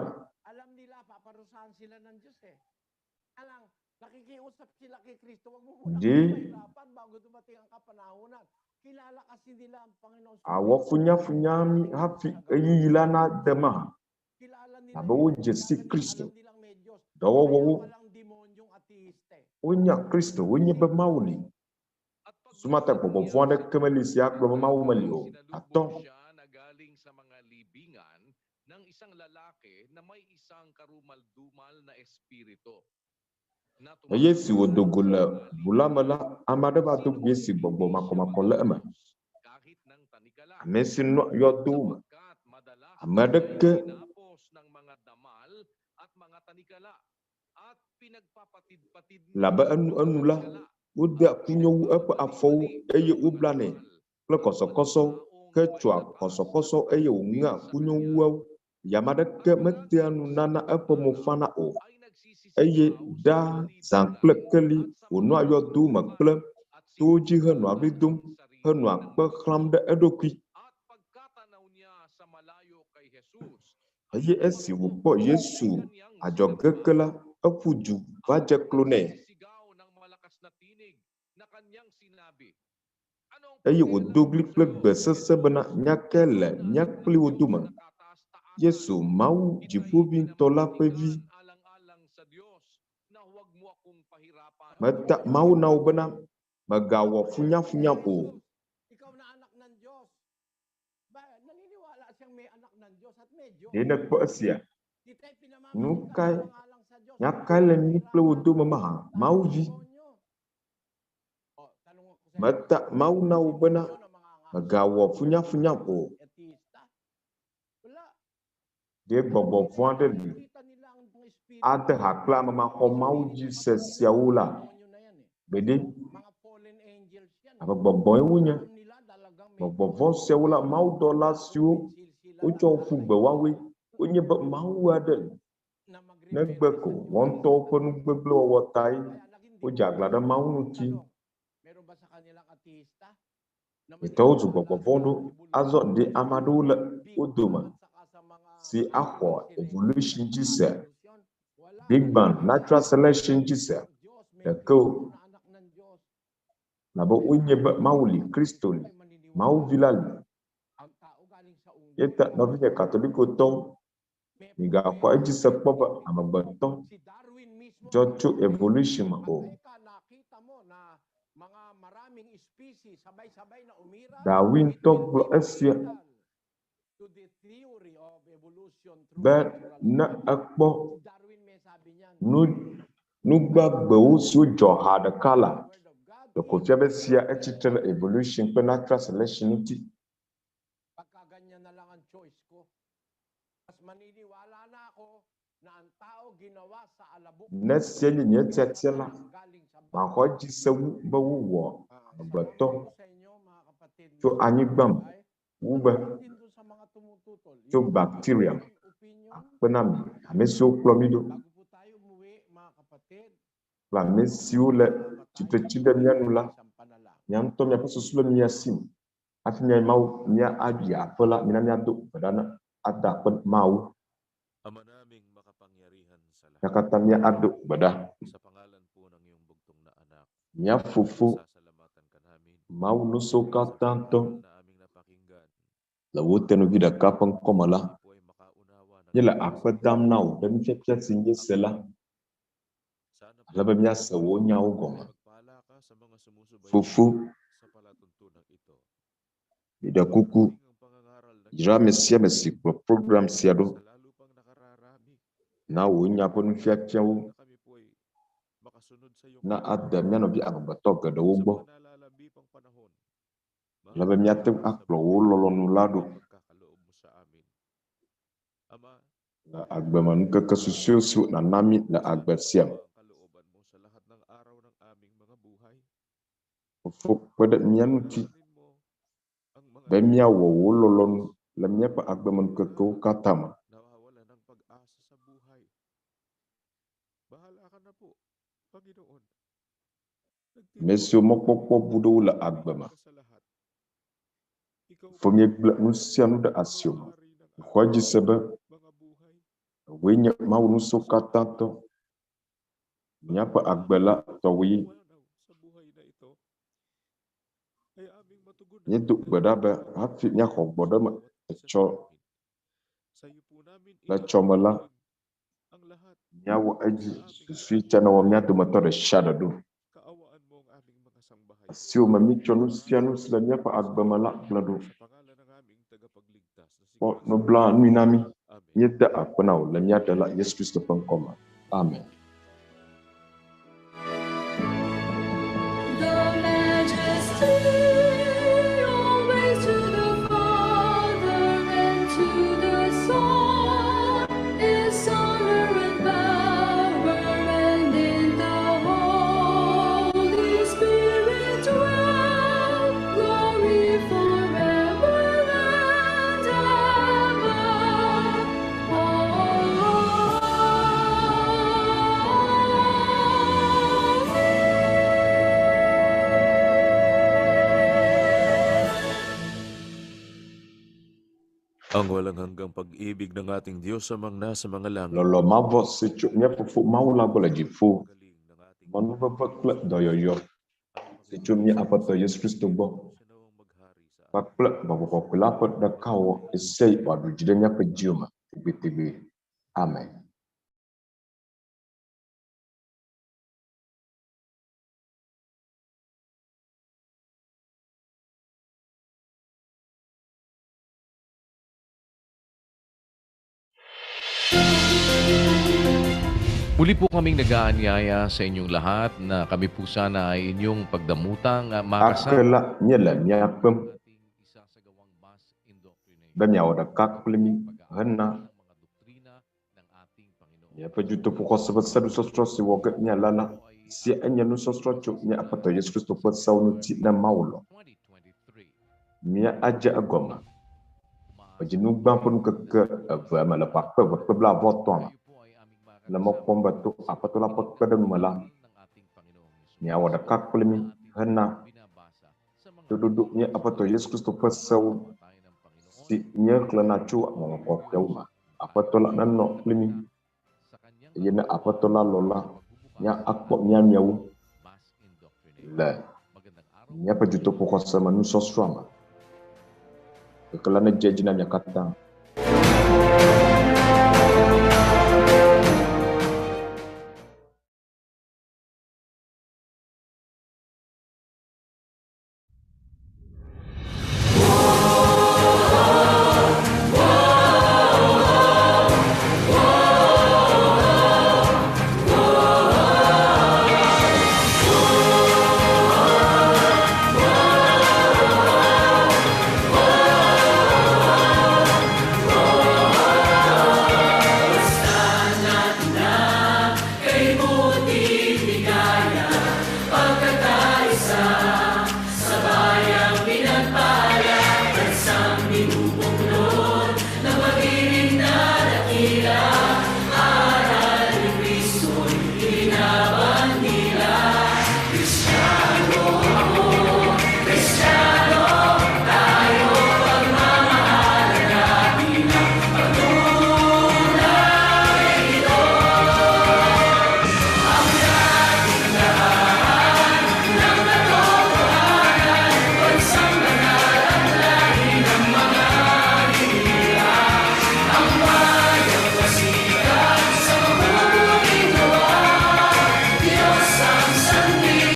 Di awɔ funyafunya mi hafi ɣeyiɣi la nade maha. Abe wo dzesi Kristo. Dɔwɔwɔwo wonya Kristo, wonye be Mawu li. Sumata gbɔgbɔ vɔ aɖeke meli si agblɔ be Mawu meli o. Atɔ. Eye si wodogo le ʋu la me la, ame aɖe va do gu esi gbɔgbɔ makɔmakɔ le eme. Ame si nɔ yɔdowo me. Ame aɖeke labe enu la, wode kunyowu eƒe afɔwo eye woblanɛ kple kɔsɔkɔsɔwo ke tsoa kɔsɔkɔsɔ eye wòŋea kunyowuawo. Yame aɖeke metea nu nana eƒe mo fana o. eye ɖa zã kple keli wònɔ yɔdo me kple towo dzi henɔ abli dom henɔ akpe xlãm ɖe eɖokui. Eye esi wòkpɔ Yesu adzɔge ke la, eƒu du va dze klo nɛ. Eye wòdo gli kple gbe sesẽ bena nyake le mía kpli wo dome. Yesu Mawu Dziƒoʋĩtɔ la ƒe vi. Meta Mawu na wo bena megawɔ funyafunyam o. Ɖe nekpɔ esia, nu kae nya kae le mí kple wo dome mahã? Mawu vi. Meta Mawu na wo bena megawɔ funyafunyam o. Ɖe gbɔgbɔ vɔ̃ aɖe li ade ha kple ame maxɔ Mawu dzi se siawo la, gbeɖe abe gbɔgbɔe wonye. Gbɔgbɔ vɔ̃ siawo la, mawudɔla siwo wotsɔ ƒu gbe woawoe wonye be Mawu aɖe li. Negbe ko wɔn ŋutɔwo ƒe nugbegble wɔwɔ tae wodze aglã ɖe Mawu ŋuti. Etɔwo zu gbɔgbɔ vɔ̃ ɖo azɔ ɖe ame aɖewo le wo dome si axɔ evolution dzi se, Big Bang, natural selection dzi se, ɖeke nabe wonye be Mawu li, Kristo li, Mawu vi la li. Yeta nɔvinye katolikotɔwo migaxɔ edzi se kpɔ be amegbetɔ dzɔ tso evolution me o. Darwin ŋutɔ gblɔ esia be ne ekpɔ nugbagbewo siwo dzɔ ha ɖeka la, ɖeko fia be sia etsitre ɖe evolution kple natural selection ŋuti. Ne sia nye nye tiatia la, maxɔ dzi se wu be wowɔ amegbetɔ tso anyigba me wu be tso bacteria me. Akpena mi, ame siwo kplɔ mi ɖo kple ame siwo le tsitretsi ɖe mía nu la, mía ŋutɔ míaƒe susu le mía si me. Hafi mía Mawu mía aɖi aƒe la, mina míado gbe ɖa na ada akpe Mawu. Mía katã mía ado gbe ɖa. Mía Fofo Mawu nusɔ katã tɔ le wo tenuvi ɖeka ƒe ŋkɔme la, míele akpe dam na wò ɖe nufiafia si míese la, ale be míase wò nyawo gɔme. Fofo, miɖe kuku dzra ame sia ame si kplɔ program sia ɖo na wò nya ƒe nufiafiawo na ade mía nɔvi amegbetɔ geɖewo gbɔ, ale be míate akplɔ wo lɔlɔ̃nu la ɖo. Le agbeme nukeke susuewo siwo nana mí le agbe sia me. Fofo kpe ɖe mía ŋuti be míawɔ wo lɔlɔ̃nu le míaƒe agbemenukekewo katã me. Ame siwo mɔkpɔkpɔ bu ɖe wo le agbe me, fo míegble nu sia nu ɖe asi me. Xɔ dzi se be woe nye Mawu nusɔ katã tɔ, míaƒe agbe la tɔwoe. Míedo gbe ɖa be hafi míaxɔ gbɔɖeme etsɔ le tsɔme la, míawɔ edzi susui tia ne wɔ mía dometɔ ɖe sia ɖe ɖo. Siwo me míetsɔ nu sia nu si le míaƒe agbe me la gblẽ ɖo. Kpɔ nublanui na mí, míede akpe na wò le mía Ɖela Yesu Kristo ƒe ŋkɔ me. Amen. Ang walang hanggang pag-ibig ng ating Diyos amang nasa mga langit. Lolo mavo secu nya fufu maula bola jifu. Manu bapa doyoyo. Secu nya apa to Yesus Kristus bo. Pakla babu kokula pot da kawo isei wadu jidenya pejiuma tibi-tibi. Amen. Muli po kaming nag-aanyaya sa inyong lahat na kami po sana ay inyong pagdamutang makasama. Akela nyela miaƒe be miawɔ ɖeka kple mi hena miaƒe dzutoƒo xɔse ƒe seɖusɔsrɔ̃ si wɔ ge miala la sia enye nusɔsrɔ̃ tso mia Aƒetɔ Yesu Kristo ƒe sewo ŋuti ne Mawu lɔ. Mia adze egɔme. Edzinugba ƒe nukeke eve me le ƒe akpe eve kple blaatɔ̃ me. Le mekpɔm be to Aƒetɔ la ƒe kpeɖeŋu me la, miawɔ ɖeka kple mi hena toɖoɖo mia Aƒetɔ Yesu Kristo ƒe sewo si míexlẽna tso mɔmɔ kɔkɔewo me. Aƒetɔ la nenɔ kpli mi eye ne Aƒetɔ la lɔ la, mía akpɔ miawo le míaƒe dzutoƒo xɔse me nusɔsrɔ̃ me. Keke la nedze edzi na mia katã.